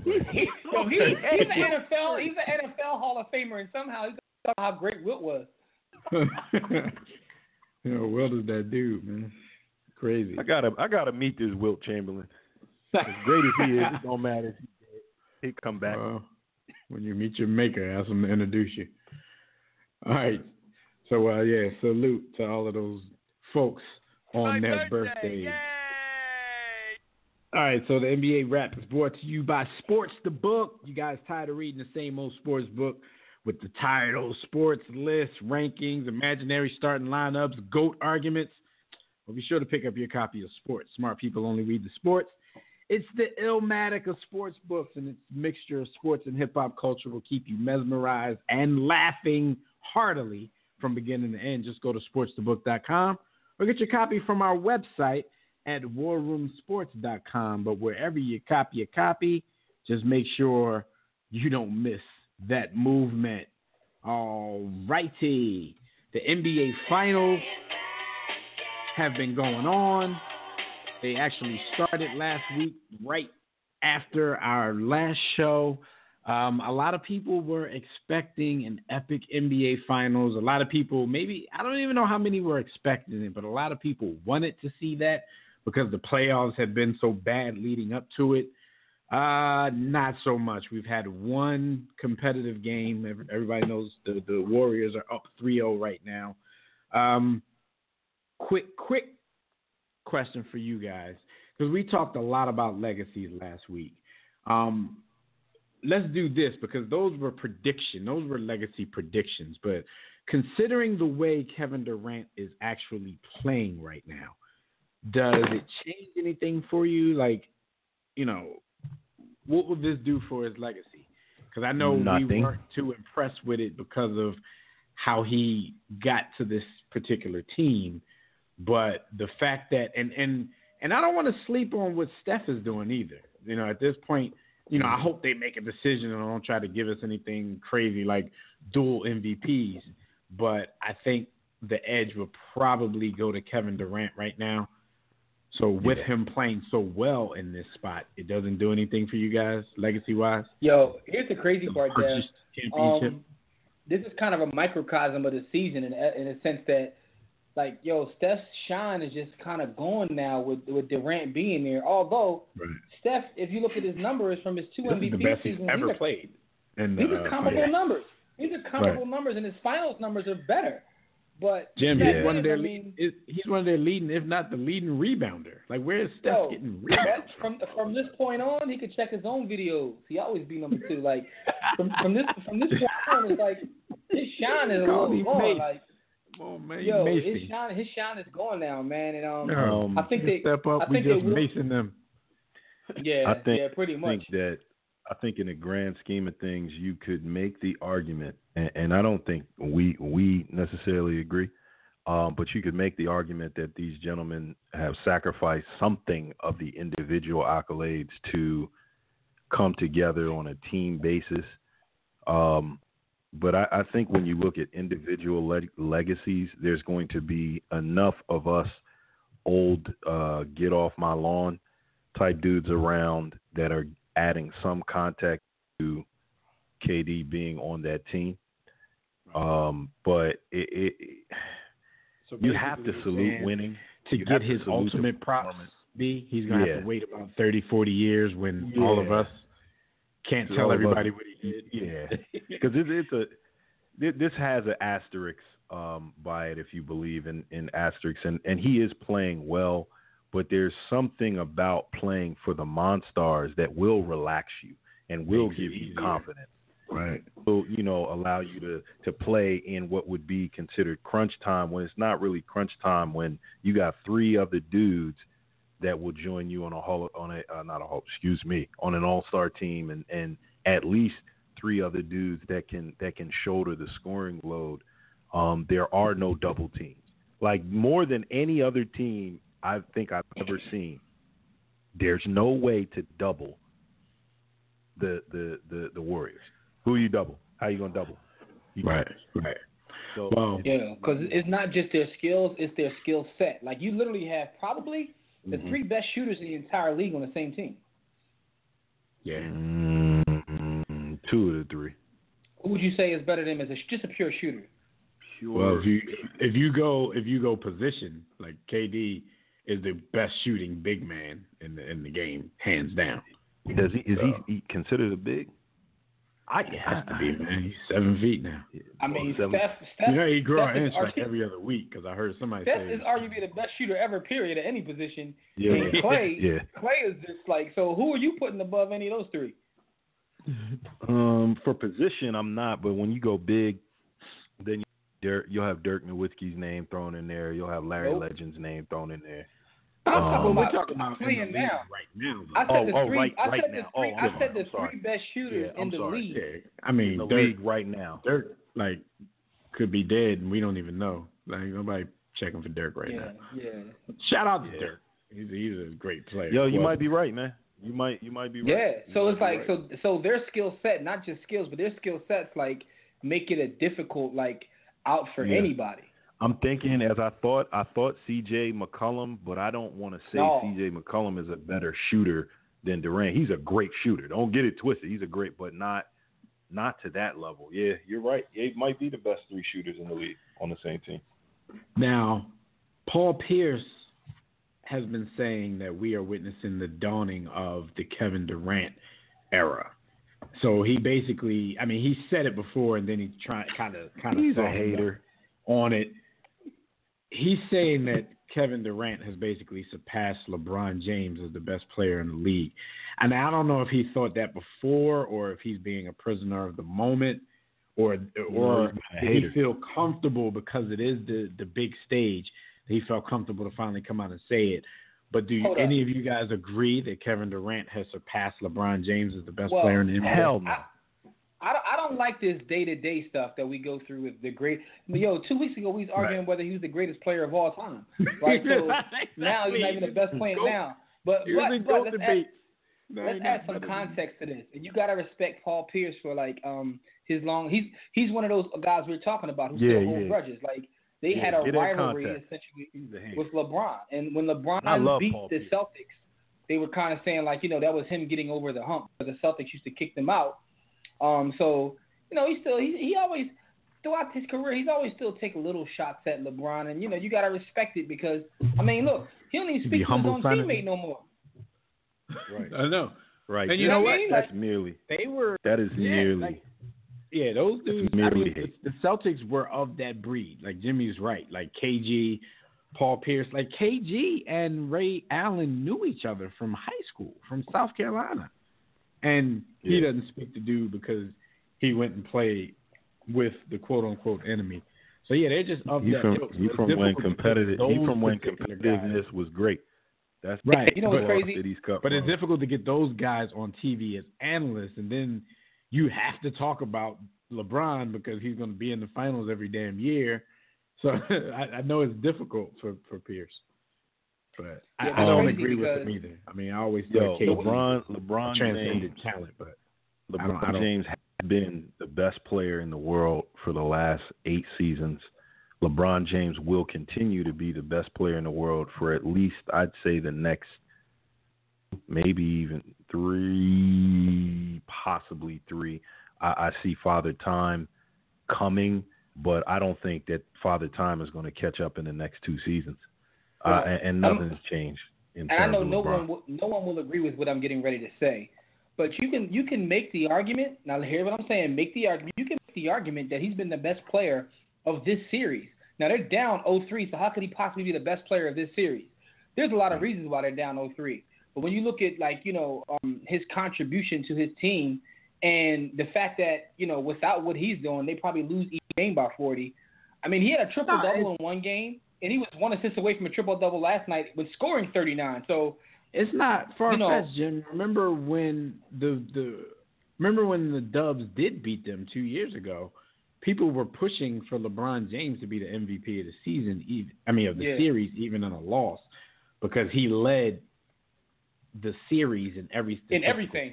NFL. He's an NFL Hall of Famer, and somehow he saw how great Wilt was. Wilt is that dude, man. Crazy. I gotta meet this Wilt Chamberlain. As great as he is, it don't matter if he'd come back. When you meet your maker, ask him to introduce you. All right. So, salute to all of those folks on their birthdays. All right, so the NBA Wrap is brought to you by Sports the Book. You guys tired of reading the same old sports book with the tired old sports lists, rankings, imaginary starting lineups, GOAT arguments? Well, be sure to pick up your copy of Sports. Smart people only read the sports. It's the Illmatic of sports books, and its mixture of sports and hip-hop culture will keep you mesmerized and laughing heartily from beginning to end. Just go to sportsthebook.com or get your copy from our website at warroomsports.com. But wherever you copy a copy, just make sure you don't miss that movement. All righty. The NBA Finals have been going on. They actually started last week, right after our last show. A lot of people were expecting an epic NBA Finals. A lot of people, maybe, I don't even know how many were expecting it, but a lot of people wanted to see that because the playoffs had been so bad leading up to it. Not so much. We've had one competitive game. Everybody knows the Warriors are up 3-0 right now. Quick question for you guys, because we talked a lot about legacies last week. Let's do this, because those were legacy predictions. But considering the way Kevin Durant is actually playing right now, does it change anything for you? Like, what will this do for his legacy? Because I know we weren't too impressed with it because of how he got to this particular team. But the fact that, and I don't want to sleep on what Steph is doing either. At this point, I hope they make a decision and don't try to give us anything crazy like dual MVPs. But I think the edge will probably go to Kevin Durant right now. So with him playing so well in this spot, it doesn't do anything for you guys, legacy-wise? Yo, here's the crazy part, Dev. Championship. This is kind of a microcosm of the season in a sense that like, yo, Steph's shine is just kind of gone now with Durant being there. Although Steph, if you look at his numbers from his 2 MVP the best seasons, he's ever played. And these are comparable numbers. These are comparable numbers, and his finals numbers are better. But Jim, he's one of their leading, if not the leading rebounder. Like, where is Steph getting rebounds from this point on? He could check his own videos. He always be number 2. Like from this point on, it's like his shine is a little gone. Like, oh man, his shine is gone now, man. And I think they step up. We just macing them. Yeah, pretty much. I think in the grand scheme of things, you could make the argument, and I don't think we necessarily agree, but you could make the argument that these gentlemen have sacrificed something of the individual accolades to come together on a team basis. But I think when you look at individual legacies, there's going to be enough of us old get off my lawn type dudes around that are adding some context to KD being on that team. But you have to salute winning. To get his ultimate props, he's going to have to wait about 30, 40 years when all of us can't tell everybody what he did. Yeah, because this has an asterisk by it if you believe in asterisks. And he is playing well. But there's something about playing for the Monstars that will relax you and will give you confidence. Right. Will, allow you to play in what would be considered crunch time when it's not really crunch time, when you got 3 other dudes that will join you on an all-star team and at least 3 other dudes that can shoulder the scoring load. There are no double teams. Like, more than any other team I think I've ever seen, there's no way to double the Warriors. Who you double? How you gonna double? Right. So, because it's not just their skills; it's their skill set. Like, you literally have probably the 3 best shooters in the entire league on the same team. Yeah. 2 of the 3. Who would you say is better than him as just a pure shooter? Well, if you go position, like KD is the best shooting big man in the game, hands down. Is he considered a big? He has to be, man. He's 7 feet now. I mean, Steph he grew an inch like every other week because I heard somebody say Steph is arguably the best shooter ever, period, at any position. Yeah. And Clay is just like, so who are you putting above any of those 3? For position, I'm not, but when you go big, then you'll have Dirk Nowitzki's name thrown in there. You'll have Larry Legend's name thrown in there. We're talking about playing now. Right now. I said I said the 3 best shooters in the league. Yeah. I mean, the Dirk, league right now. Dirk, could be dead, and we don't even know. Like, nobody checking for Dirk right now. Yeah. Shout out to Dirk. He's a great player. Yo, you might be right, man. You might be right. Yeah. So it's like so their skill set, not just skills, but their skill sets make it a difficult out for anybody. I'm thinking, as I thought C.J. McCollum, but I don't want to say C.J. McCollum is a better shooter than Durant. He's a great shooter. Don't get it twisted. He's a great, but not to that level. Yeah, you're right. He might be the best 3 shooters in the league on the same team. Now, Paul Pierce has been saying that we are witnessing the dawning of the Kevin Durant era. So he basically, he said it before, and then he kind of he's a hater on it. He's saying that Kevin Durant has basically surpassed LeBron James as the best player in the league. And I don't know if he thought that before or if he's being a prisoner of the moment or did he feel comfortable because it is the big stage. He felt comfortable to finally come out and say it. But do any of you guys agree that Kevin Durant has surpassed LeBron James as the best player in the NBA? Hell no. I don't like this day-to-day stuff that we go through with the great. 2 weeks ago, we was arguing whether he was the greatest player of all time. Right? So now he's not even the best player now. But let's add some context to this. And you got to respect Paul Pierce for his long. He's one of those guys we're talking about who still hold grudges. They had a rivalry essentially with LeBron, and when LeBron beat the Celtics, they were kind of saying that was him getting over the hump. But the Celtics used to kick them out. So he always throughout his career, he's always still taking little shots at LeBron, and you got to respect it because I mean, look, he don't even speak to his own teammate no more. Right. I know. Right. And you know what? That's merely. That is merely. Those dudes. Merely the Celtics were of that breed. Like Jimmy's right. Like KG, Paul Pierce. Like KG and Ray Allen knew each other from high school, from South Carolina, and he doesn't speak to dude because he went and played with the quote unquote enemy. So they're just of that ilk. He from when competitiveness was great. That's right. You know what's crazy? But it's difficult to get those guys on TV as analysts, and then you have to talk about LeBron because he's going to be in the finals every damn year. So I know it's difficult for Pierce, but I don't agree with him either. I mean, I always say LeBron transcended talent, but LeBron James has been the best player in the world for the last 8 seasons. LeBron James will continue to be the best player in the world for at least, I'd say, the next maybe even 3, possibly 3. I see Father Time coming, but I don't think that Father Time is going to catch up in the next 2 seasons. And nothing has changed in terms I know of no LeBron. one will agree with what I'm getting ready to say, but you can make the argument. Now, hear what I'm saying. Make the argument. You can make the argument that he's been the best player of this series. Now, they're down 0-3, so how could he possibly be the best player of this series? There's a lot of reasons why they're down 0-3. But when you look at, his contribution to his team and the fact that, without what he's doing, they probably lose each game by 40. I mean, he had a triple-double in one game, and he was 1 assist away from a triple-double last night with scoring 39. So it's not far-fetched, Jim. Remember when the Dubs did beat them 2 years ago? People were pushing for LeBron James to be the MVP of the season, the series, even in a loss, because he led the series in everything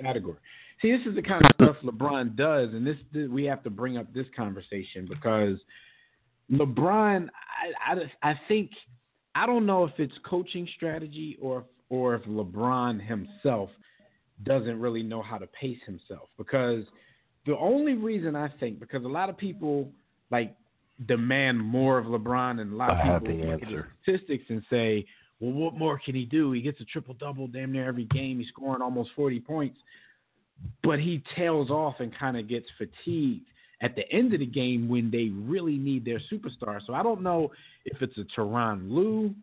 category. See, this is the kind of stuff LeBron does, and we have to bring up this conversation because LeBron, I think, I don't know if it's coaching strategy or if LeBron himself doesn't really know how to pace himself, because the only reason I think, because a lot of people demand more of LeBron, and a lot of people look at his statistics and say, well, what more can he do? He gets a triple-double damn near every game. He's scoring almost 40 points. But he tails off and kind of gets fatigued at the end of the game when they really need their superstar. So I don't know if it's a Tyronn Lue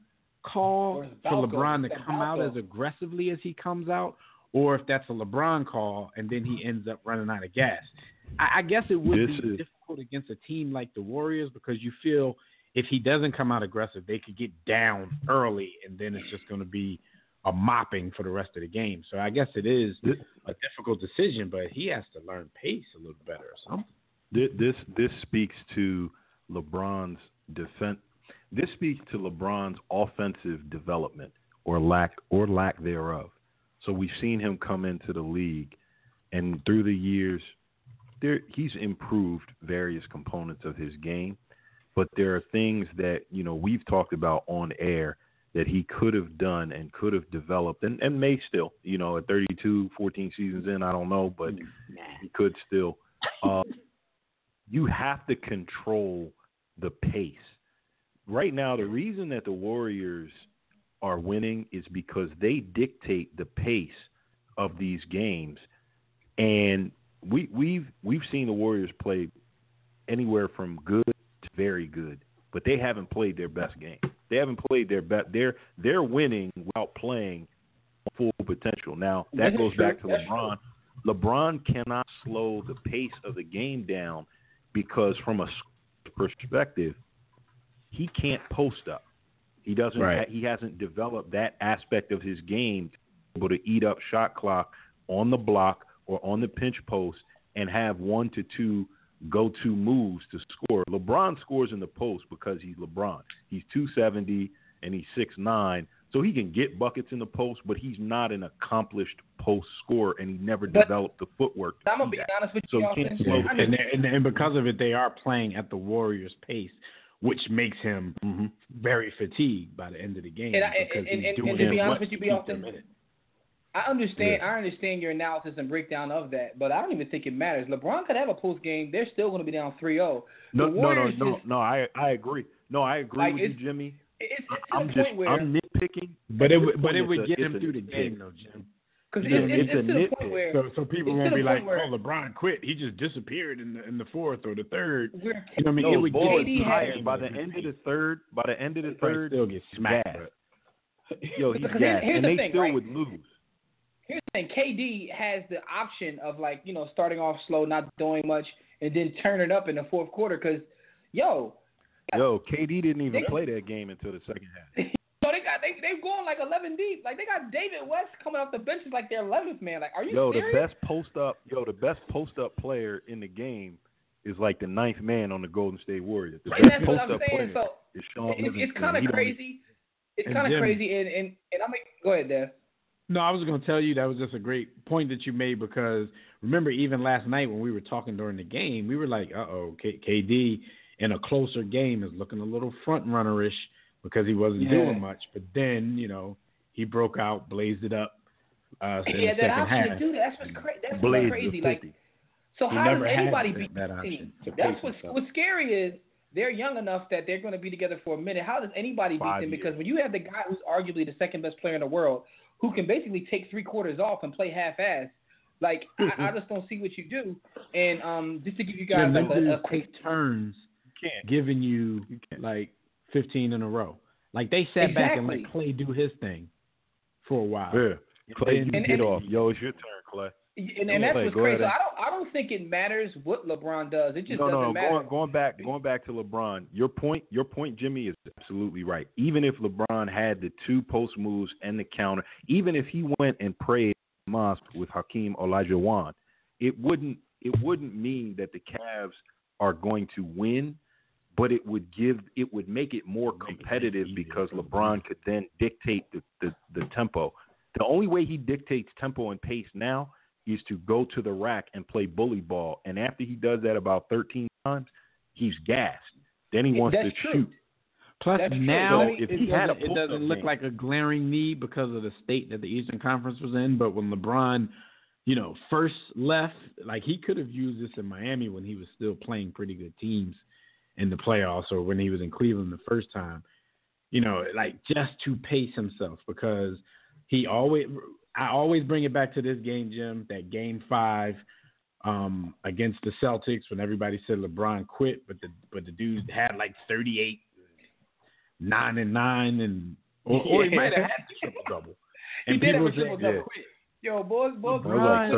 call for LeBron to come out as aggressively as he comes out, or if that's a LeBron call and then he ends up running out of gas. I guess it would be difficult against a team like the Warriors because you feel if he doesn't come out aggressive, they could get down early and then it's just going to be a mopping for the rest of the game. So I guess it is a difficult decision, but he has to learn pace a little better or something. This speaks to LeBron's defense. This speaks to LeBron's offensive development or lack thereof. So we've seen him come into the league, and through the years, he's improved various components of his game. But there are things that, we've talked about on air that he could have done and could have developed and may still, at 32, 14 seasons in, I don't know, but he could still. You have to control the pace. Right now, the reason that the Warriors are winning is because they dictate the pace of these games. And we've seen the Warriors play anywhere from good to very good, but they haven't played their best game. They haven't played their best. They're winning without playing full potential. Now, that goes back to LeBron. LeBron cannot slow the pace of the game down because from a perspective, he can't post up. He doesn't. Right. He hasn't developed that aspect of his game to be able to eat up shot clock on the block or on the pinch post and have 1 to 2 go-to moves to score. LeBron scores in the post because he's LeBron. He's 270 and he's 6'9", so he can get buckets in the post, but he's not an accomplished post scorer, and he never developed the footwork. I'm gonna be honest with you, and because of it, they are playing at the Warriors' pace, which makes him very fatigued by the end of the game. And to be honest with you, I understand your analysis and breakdown of that, but I don't even think it matters. LeBron could have a post game. They're still going to be down 3-0. No. I agree. No, I agree with you, Jimmy. It's to the point where I'm nitpicking, but it would get him through the game, though, Jim. Because it's to the point where so people won't be like, "Oh, LeBron quit. He just disappeared in the fourth or the third." You know what I mean? No, it would get tired by the end of the third. By the end of the third, still get smacked. Yo, he's gassed, and they still would lose. Here's the thing: KD has the option of starting off slow, not doing much, and then turning up in the fourth quarter. Because, KD didn't even play that game until the second half. So they've gone like 11 deep. Like they got David West coming off the bench is like their 11th man. Like, are you serious? The best post up player in the game is like the 9th man on the Golden State Warriors. The right, best that's post what I'm up saying. player So is Sean Livingston. It's kind of crazy. It's kind of crazy, and go ahead, Dev. No, I was going to tell you that was just a great point that you made because remember even last night when we were talking during the game, we were like, KD in a closer game is looking a little front runner-ish because he wasn't doing much. But then, he broke out, blazed it up in the second half. To do that. That's what's crazy. Like, so how does anybody beat that team? That's what's scary is they're young enough that they're going to be together for a minute. How does anybody beat them? Because when you have the guy who's arguably the second best player in the world, who can basically take 3 quarters off and play half-ass, like I just don't see what you do. And just to give you guys a quick turns, giving you like 15 in a row. Like they sat back and let Clay do his thing for a while. Yeah, Clay, get off. Yo, it's your turn, Clay. And that's what's crazy. I don't think it matters what LeBron does. It just doesn't matter. Going back to LeBron, your point, Jimmy, is absolutely right. Even if LeBron had the 2 post moves and the counter, even if he went and prayed mosque with Hakeem Olajuwon, it wouldn't mean that the Cavs are going to win, but it would make it more competitive because LeBron could then dictate the tempo. The only way he dictates tempo and pace now is to go to the rack and play bully ball. And after he does that about 13 times, he's gassed. Then he wants to shoot. Plus now it doesn't look like a glaring need because of the state that the Eastern Conference was in. But when LeBron, first left, like he could have used this in Miami when he was still playing pretty good teams in the playoffs or when he was in Cleveland the first time, like just to pace himself because I always bring it back to this game, Jim, that game 5 against the Celtics when everybody said LeBron quit, but the dude had like 38, 9-9, or he might have had the triple-double. And he did have a triple-double. Yo, boys, LeBron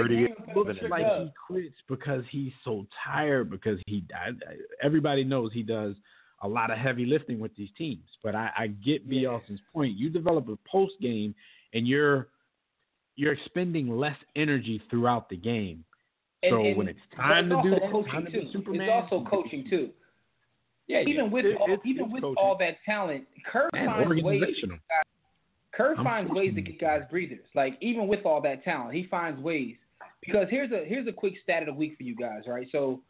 looks like he quits because he's so tired because everybody knows he does a lot of heavy lifting with these teams. But I get B. Austin's point. You develop a post game and you're expending less energy throughout the game. So when it's time to do that, time to be Superman. It's also coaching too. Yeah, even with all that talent, Kerr finds ways to get guys breathers. Like even with all that talent, he finds ways. Because here's a quick stat of the week for you guys, right? So,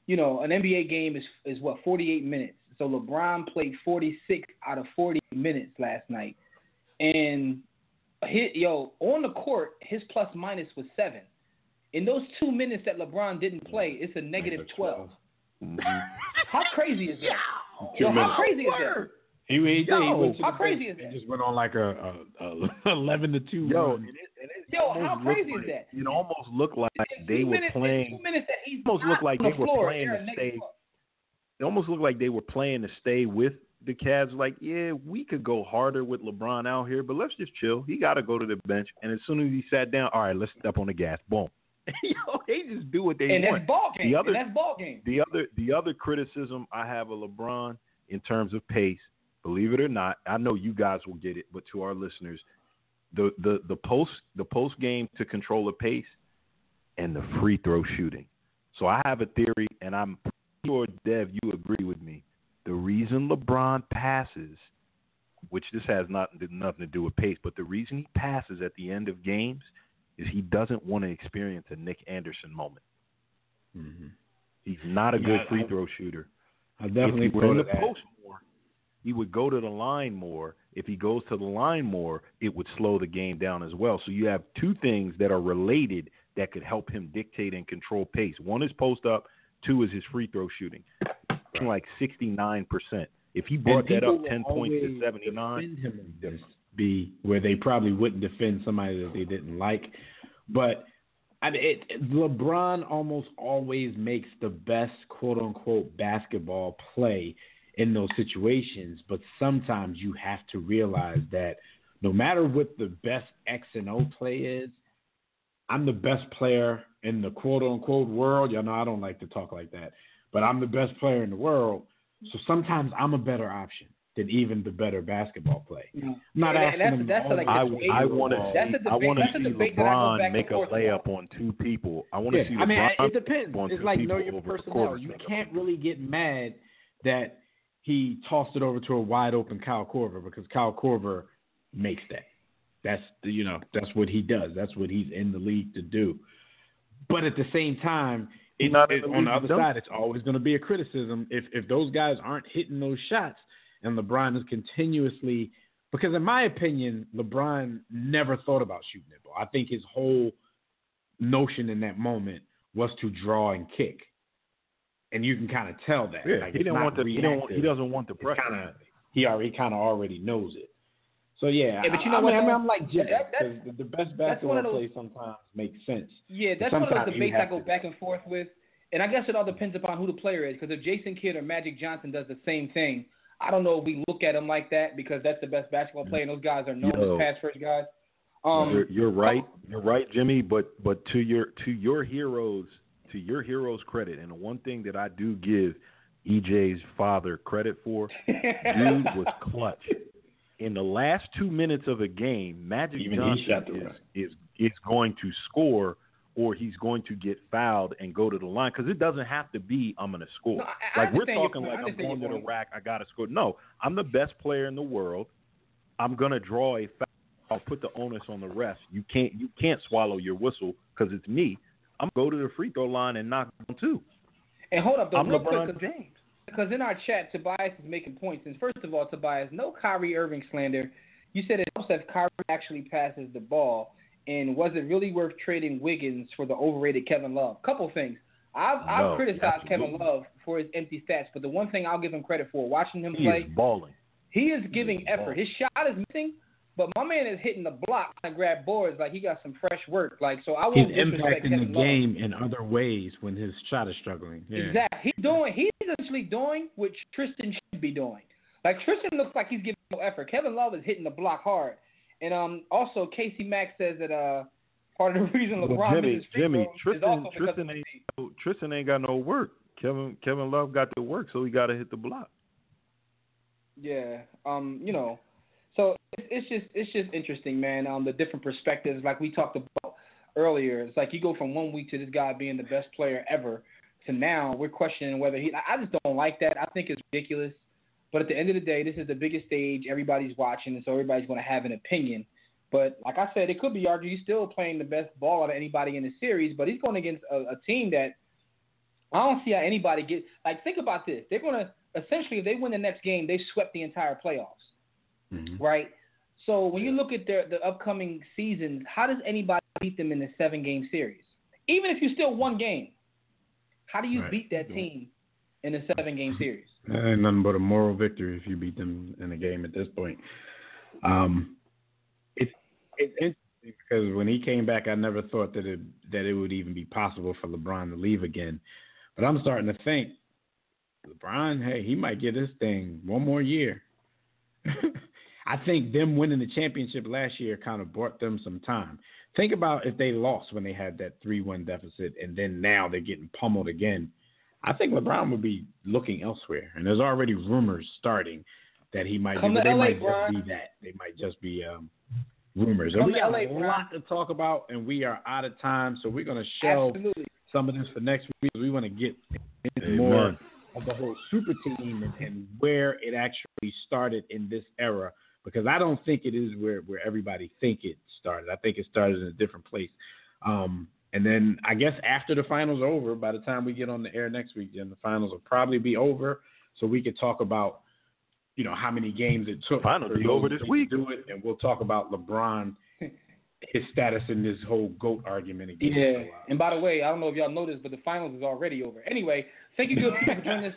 an NBA game is what 48 minutes. So LeBron played 46 out of 40 minutes last night, and on the court, his plus minus was 7. In those 2 minutes that LeBron didn't play, it's a negative 12. Mm-hmm. How crazy is that? How crazy is that? How crazy is that? He just went on like a 11-2 run. How crazy is that? It almost looked like they were playing. It almost looked like they were playing to stay. It almost looked like they were playing to stay with the Cavs. Like, yeah, we could go harder with LeBron out here, but let's just chill. He got to go to the bench. And as soon as he sat down, all right, let's step on the gas. Boom. They just do what they want. And that's ball game. The other criticism I have of LeBron in terms of pace, believe it or not, I know you guys will get it, but to our listeners, the post game to control the pace and the free throw shooting. So I have a theory, and I'm sure, Dev, you agree with me. The reason LeBron passes, which this has nothing to do with pace, but the reason he passes at the end of games is he doesn't want to experience a Nick Anderson moment. Mm-hmm. He's not a good free throw shooter. I definitely if he were in the post more, he would go to the line more. if he goes to the line more, it would slow the game down as well. So you have two things that are related that could help him dictate and control pace. One is post up. Two is his free throw shooting, like 69%. If he brought that up 10 points to 79, him be where they probably wouldn't defend somebody that they didn't like. But LeBron almost always makes the best quote unquote basketball play in those situations. But sometimes you have to realize that no matter what the best X and O play is, I'm the best player in the quote-unquote world. Y'all know I don't like to talk like that. But I'm the best player in the world. So sometimes I'm a better option than even the better basketball play. I'm not asking them. I want to see LeBron make a layup on two people. I want to see LeBron. It depends. It's like know your personnel. You can't really get mad that he tossed it over to a wide-open Kyle Korver because Kyle Korver makes that. That's what he does. That's what he's in the league to do. But at the same time, on the other side, it's always going to be a criticism if those guys aren't hitting those shots and LeBron is continuously – because in my opinion, LeBron never thought about shooting that ball. I think his whole notion in that moment was to draw and kick. And you can kind of tell that. Yeah, he doesn't want the pressure. He already knows it. So, but you know what? I'm like Jay, because the best basketball play sometimes makes sense. Yeah, that's one of those debates I go back and forth with. And I guess it all depends upon who the player is. Because if Jason Kidd or Magic Johnson does the same thing, I don't know if we look at him like that because that's the best basketball player, and those guys are known as pass-first guys. You're right. You're right, Jimmy. But to your heroes' credit, and the one thing that I do give EJ's father credit for, dude was clutch. In the last 2 minutes of a game, Magic Johnson is going to score or he's going to get fouled and go to the line because it doesn't have to be I'm going to score. No, we're talking like I'm going to the rack, I got to score. No, I'm the best player in the world. I'm going to draw a foul. I'll put the onus on the refs. You can't swallow your whistle because it's me. I'm going to go to the free throw line and knock down two. And hold up, I'm LeBron James. Because in our chat, Tobias is making points. And first of all, Tobias, no Kyrie Irving slander. You said it helps if Kyrie actually passes the ball. And was it really worth trading Wiggins for the overrated Kevin Love? Couple things. I've criticized Kevin Love for his empty stats, but the one thing I'll give him credit for, watching him play, is balling. He is giving effort. His shot is missing, but my man is hitting the block and grab boards like he got some fresh work. So I won't disrespect Kevin Love. He's impacting the game in other ways when his shot is struggling. Yeah. Exactly. He's essentially doing what Tristan should be doing. Like Tristan looks like he's giving no effort. Kevin Love is hitting the block hard. And also Casey Mack says that part of the reason LeBron misses free throws Tristan ain't got no work. Kevin Love got the work, so he got to hit the block. Yeah. So it's just interesting, man. The different perspectives, like we talked about earlier. It's like you go from 1 week to this guy being the best player ever to now we're questioning whether I just don't like that. I think it's ridiculous. But at the end of the day, this is the biggest stage. Everybody's watching, and so everybody's going to have an opinion. But like I said, it could be argued he's still playing the best ball out of anybody in the series, but he's going against a team that I don't see how anybody gets. Like, think about this. They're going to essentially, if they win the next game, they swept the entire playoffs, right? So when you look at the upcoming seasons, how does anybody beat them in the 7-game series? Even if you still won game, how do you beat that team in a 7-game series? Ain't nothing but a moral victory if you beat them in a game at this point. It's interesting because when he came back, I never thought that it would even be possible for LeBron to leave again. But I'm starting to think, LeBron, hey, he might get this thing one more year. I think them winning the championship last year kind of bought them some time. Think about if they lost when they had that 3-1 deficit, and then now they're getting pummeled again. I think LeBron would be looking elsewhere, and there's already rumors starting that he might. They might just be that. They might just be rumors. And we got a lot to talk about, and we are out of time, so we're going to shelve some of this for next week. We want to get into more of the whole super team and where it actually started in this era, because I don't think it is where everybody think it started. I think it started in a different place. And then I guess after the finals are over, by the time we get on the air next week, then the finals will probably be over. So we could talk about how many games it took. Finals be over this week. To do it, and we'll talk about LeBron, his status in this whole GOAT argument again. Yeah, and by the way, I don't know if y'all noticed, but the finals is already over. Anyway, thank you good people for joining us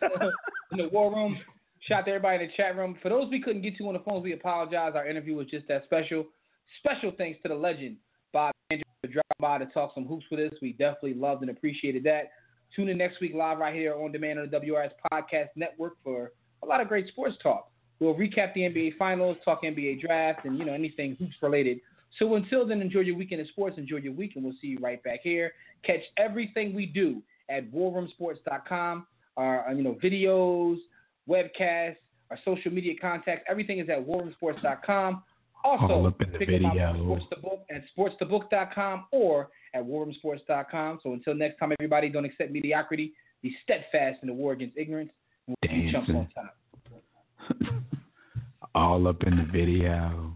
in the War Room. Shout out to everybody in the chat room. For those we couldn't get to on the phones, we apologize. Our interview was just that special. Special thanks to the legend, Bob Andrew, for dropping by to talk some hoops with us. We definitely loved and appreciated that. Tune in next week live right here on demand on the WRS Podcast Network for a lot of great sports talk. We'll recap the NBA Finals, talk NBA Draft, and, anything hoops related. So until then, enjoy your weekend in sports. Enjoy your week, and we'll see you right back here. Catch everything we do at warroomsports.com. Our videos, webcasts, our social media contacts. Everything is at warroomsports.com. Also, all up in the video. Sports the Book at sportsthebook.com or at warroomsports.com. So until next time, everybody, don't accept mediocrity. Be steadfast in the war against ignorance. And we'll keep chumps on top. All up in the video.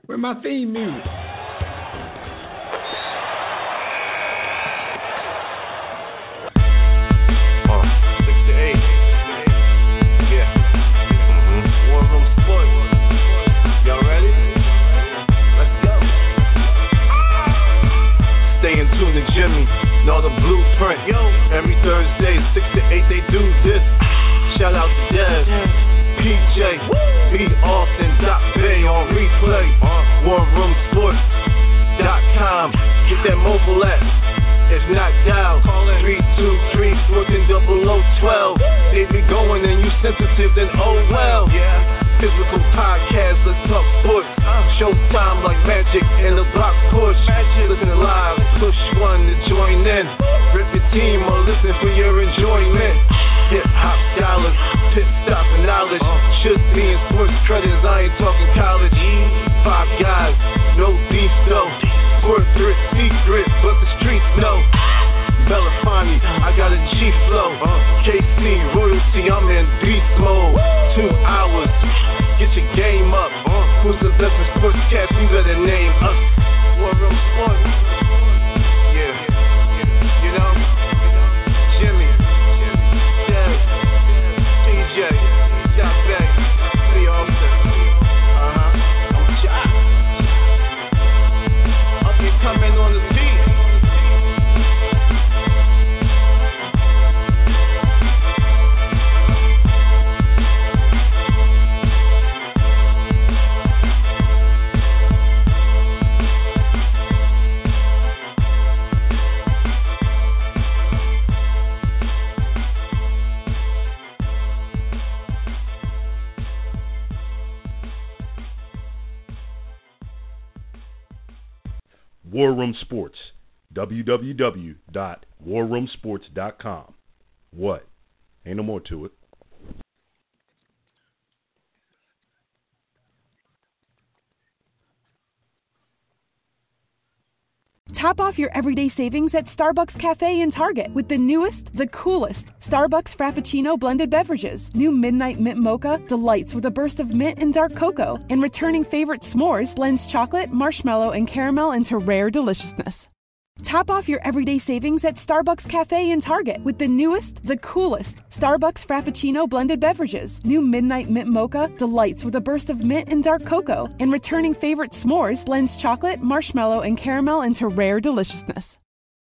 Where's my theme music? Jimmy, know the blueprint. Every Thursday, 6 to 8, they do this. Shout out to Dev, PJ, B. Austin, Bay on replay. WarRoomSports.com. Get that mobile app. If not, dial 323-140012. They be going and you sensitive, then oh well. Physical podcast, let's talk sports. Showtime like magic in the block push. Listen live, push one to join in. Rip your team or listen for your enjoyment. Hip hop scholars, pit stop and knowledge. Should be in sports credits, I ain't talking college. 5 guys, no beef though. Sports thrift secret, but the streets know. Belafonte, I got a G flow. KC royalty, I'm in beast mode. 2 hours, get your game up. Who's the best in sportscast? You better name us. War Room Sports. Yeah, Jimmy, Dev, PJ, Jack Beck, B. Austin. I'm Jack. Up and coming on the beat. War Room Sports. www.warroomsports.com. What? Ain't no more to it. Top off your everyday savings at Starbucks Cafe and Target with the newest, the coolest Starbucks Frappuccino blended beverages. New Midnight Mint Mocha delights with a burst of mint and dark cocoa, and returning favorite s'mores blends chocolate, marshmallow, and caramel into rare deliciousness. Top off your everyday savings at Starbucks Cafe and Target with the newest, the coolest Starbucks Frappuccino blended beverages. New Midnight Mint Mocha delights with a burst of mint and dark cocoa, and returning favorite s'mores blends chocolate, marshmallow, and caramel into rare deliciousness.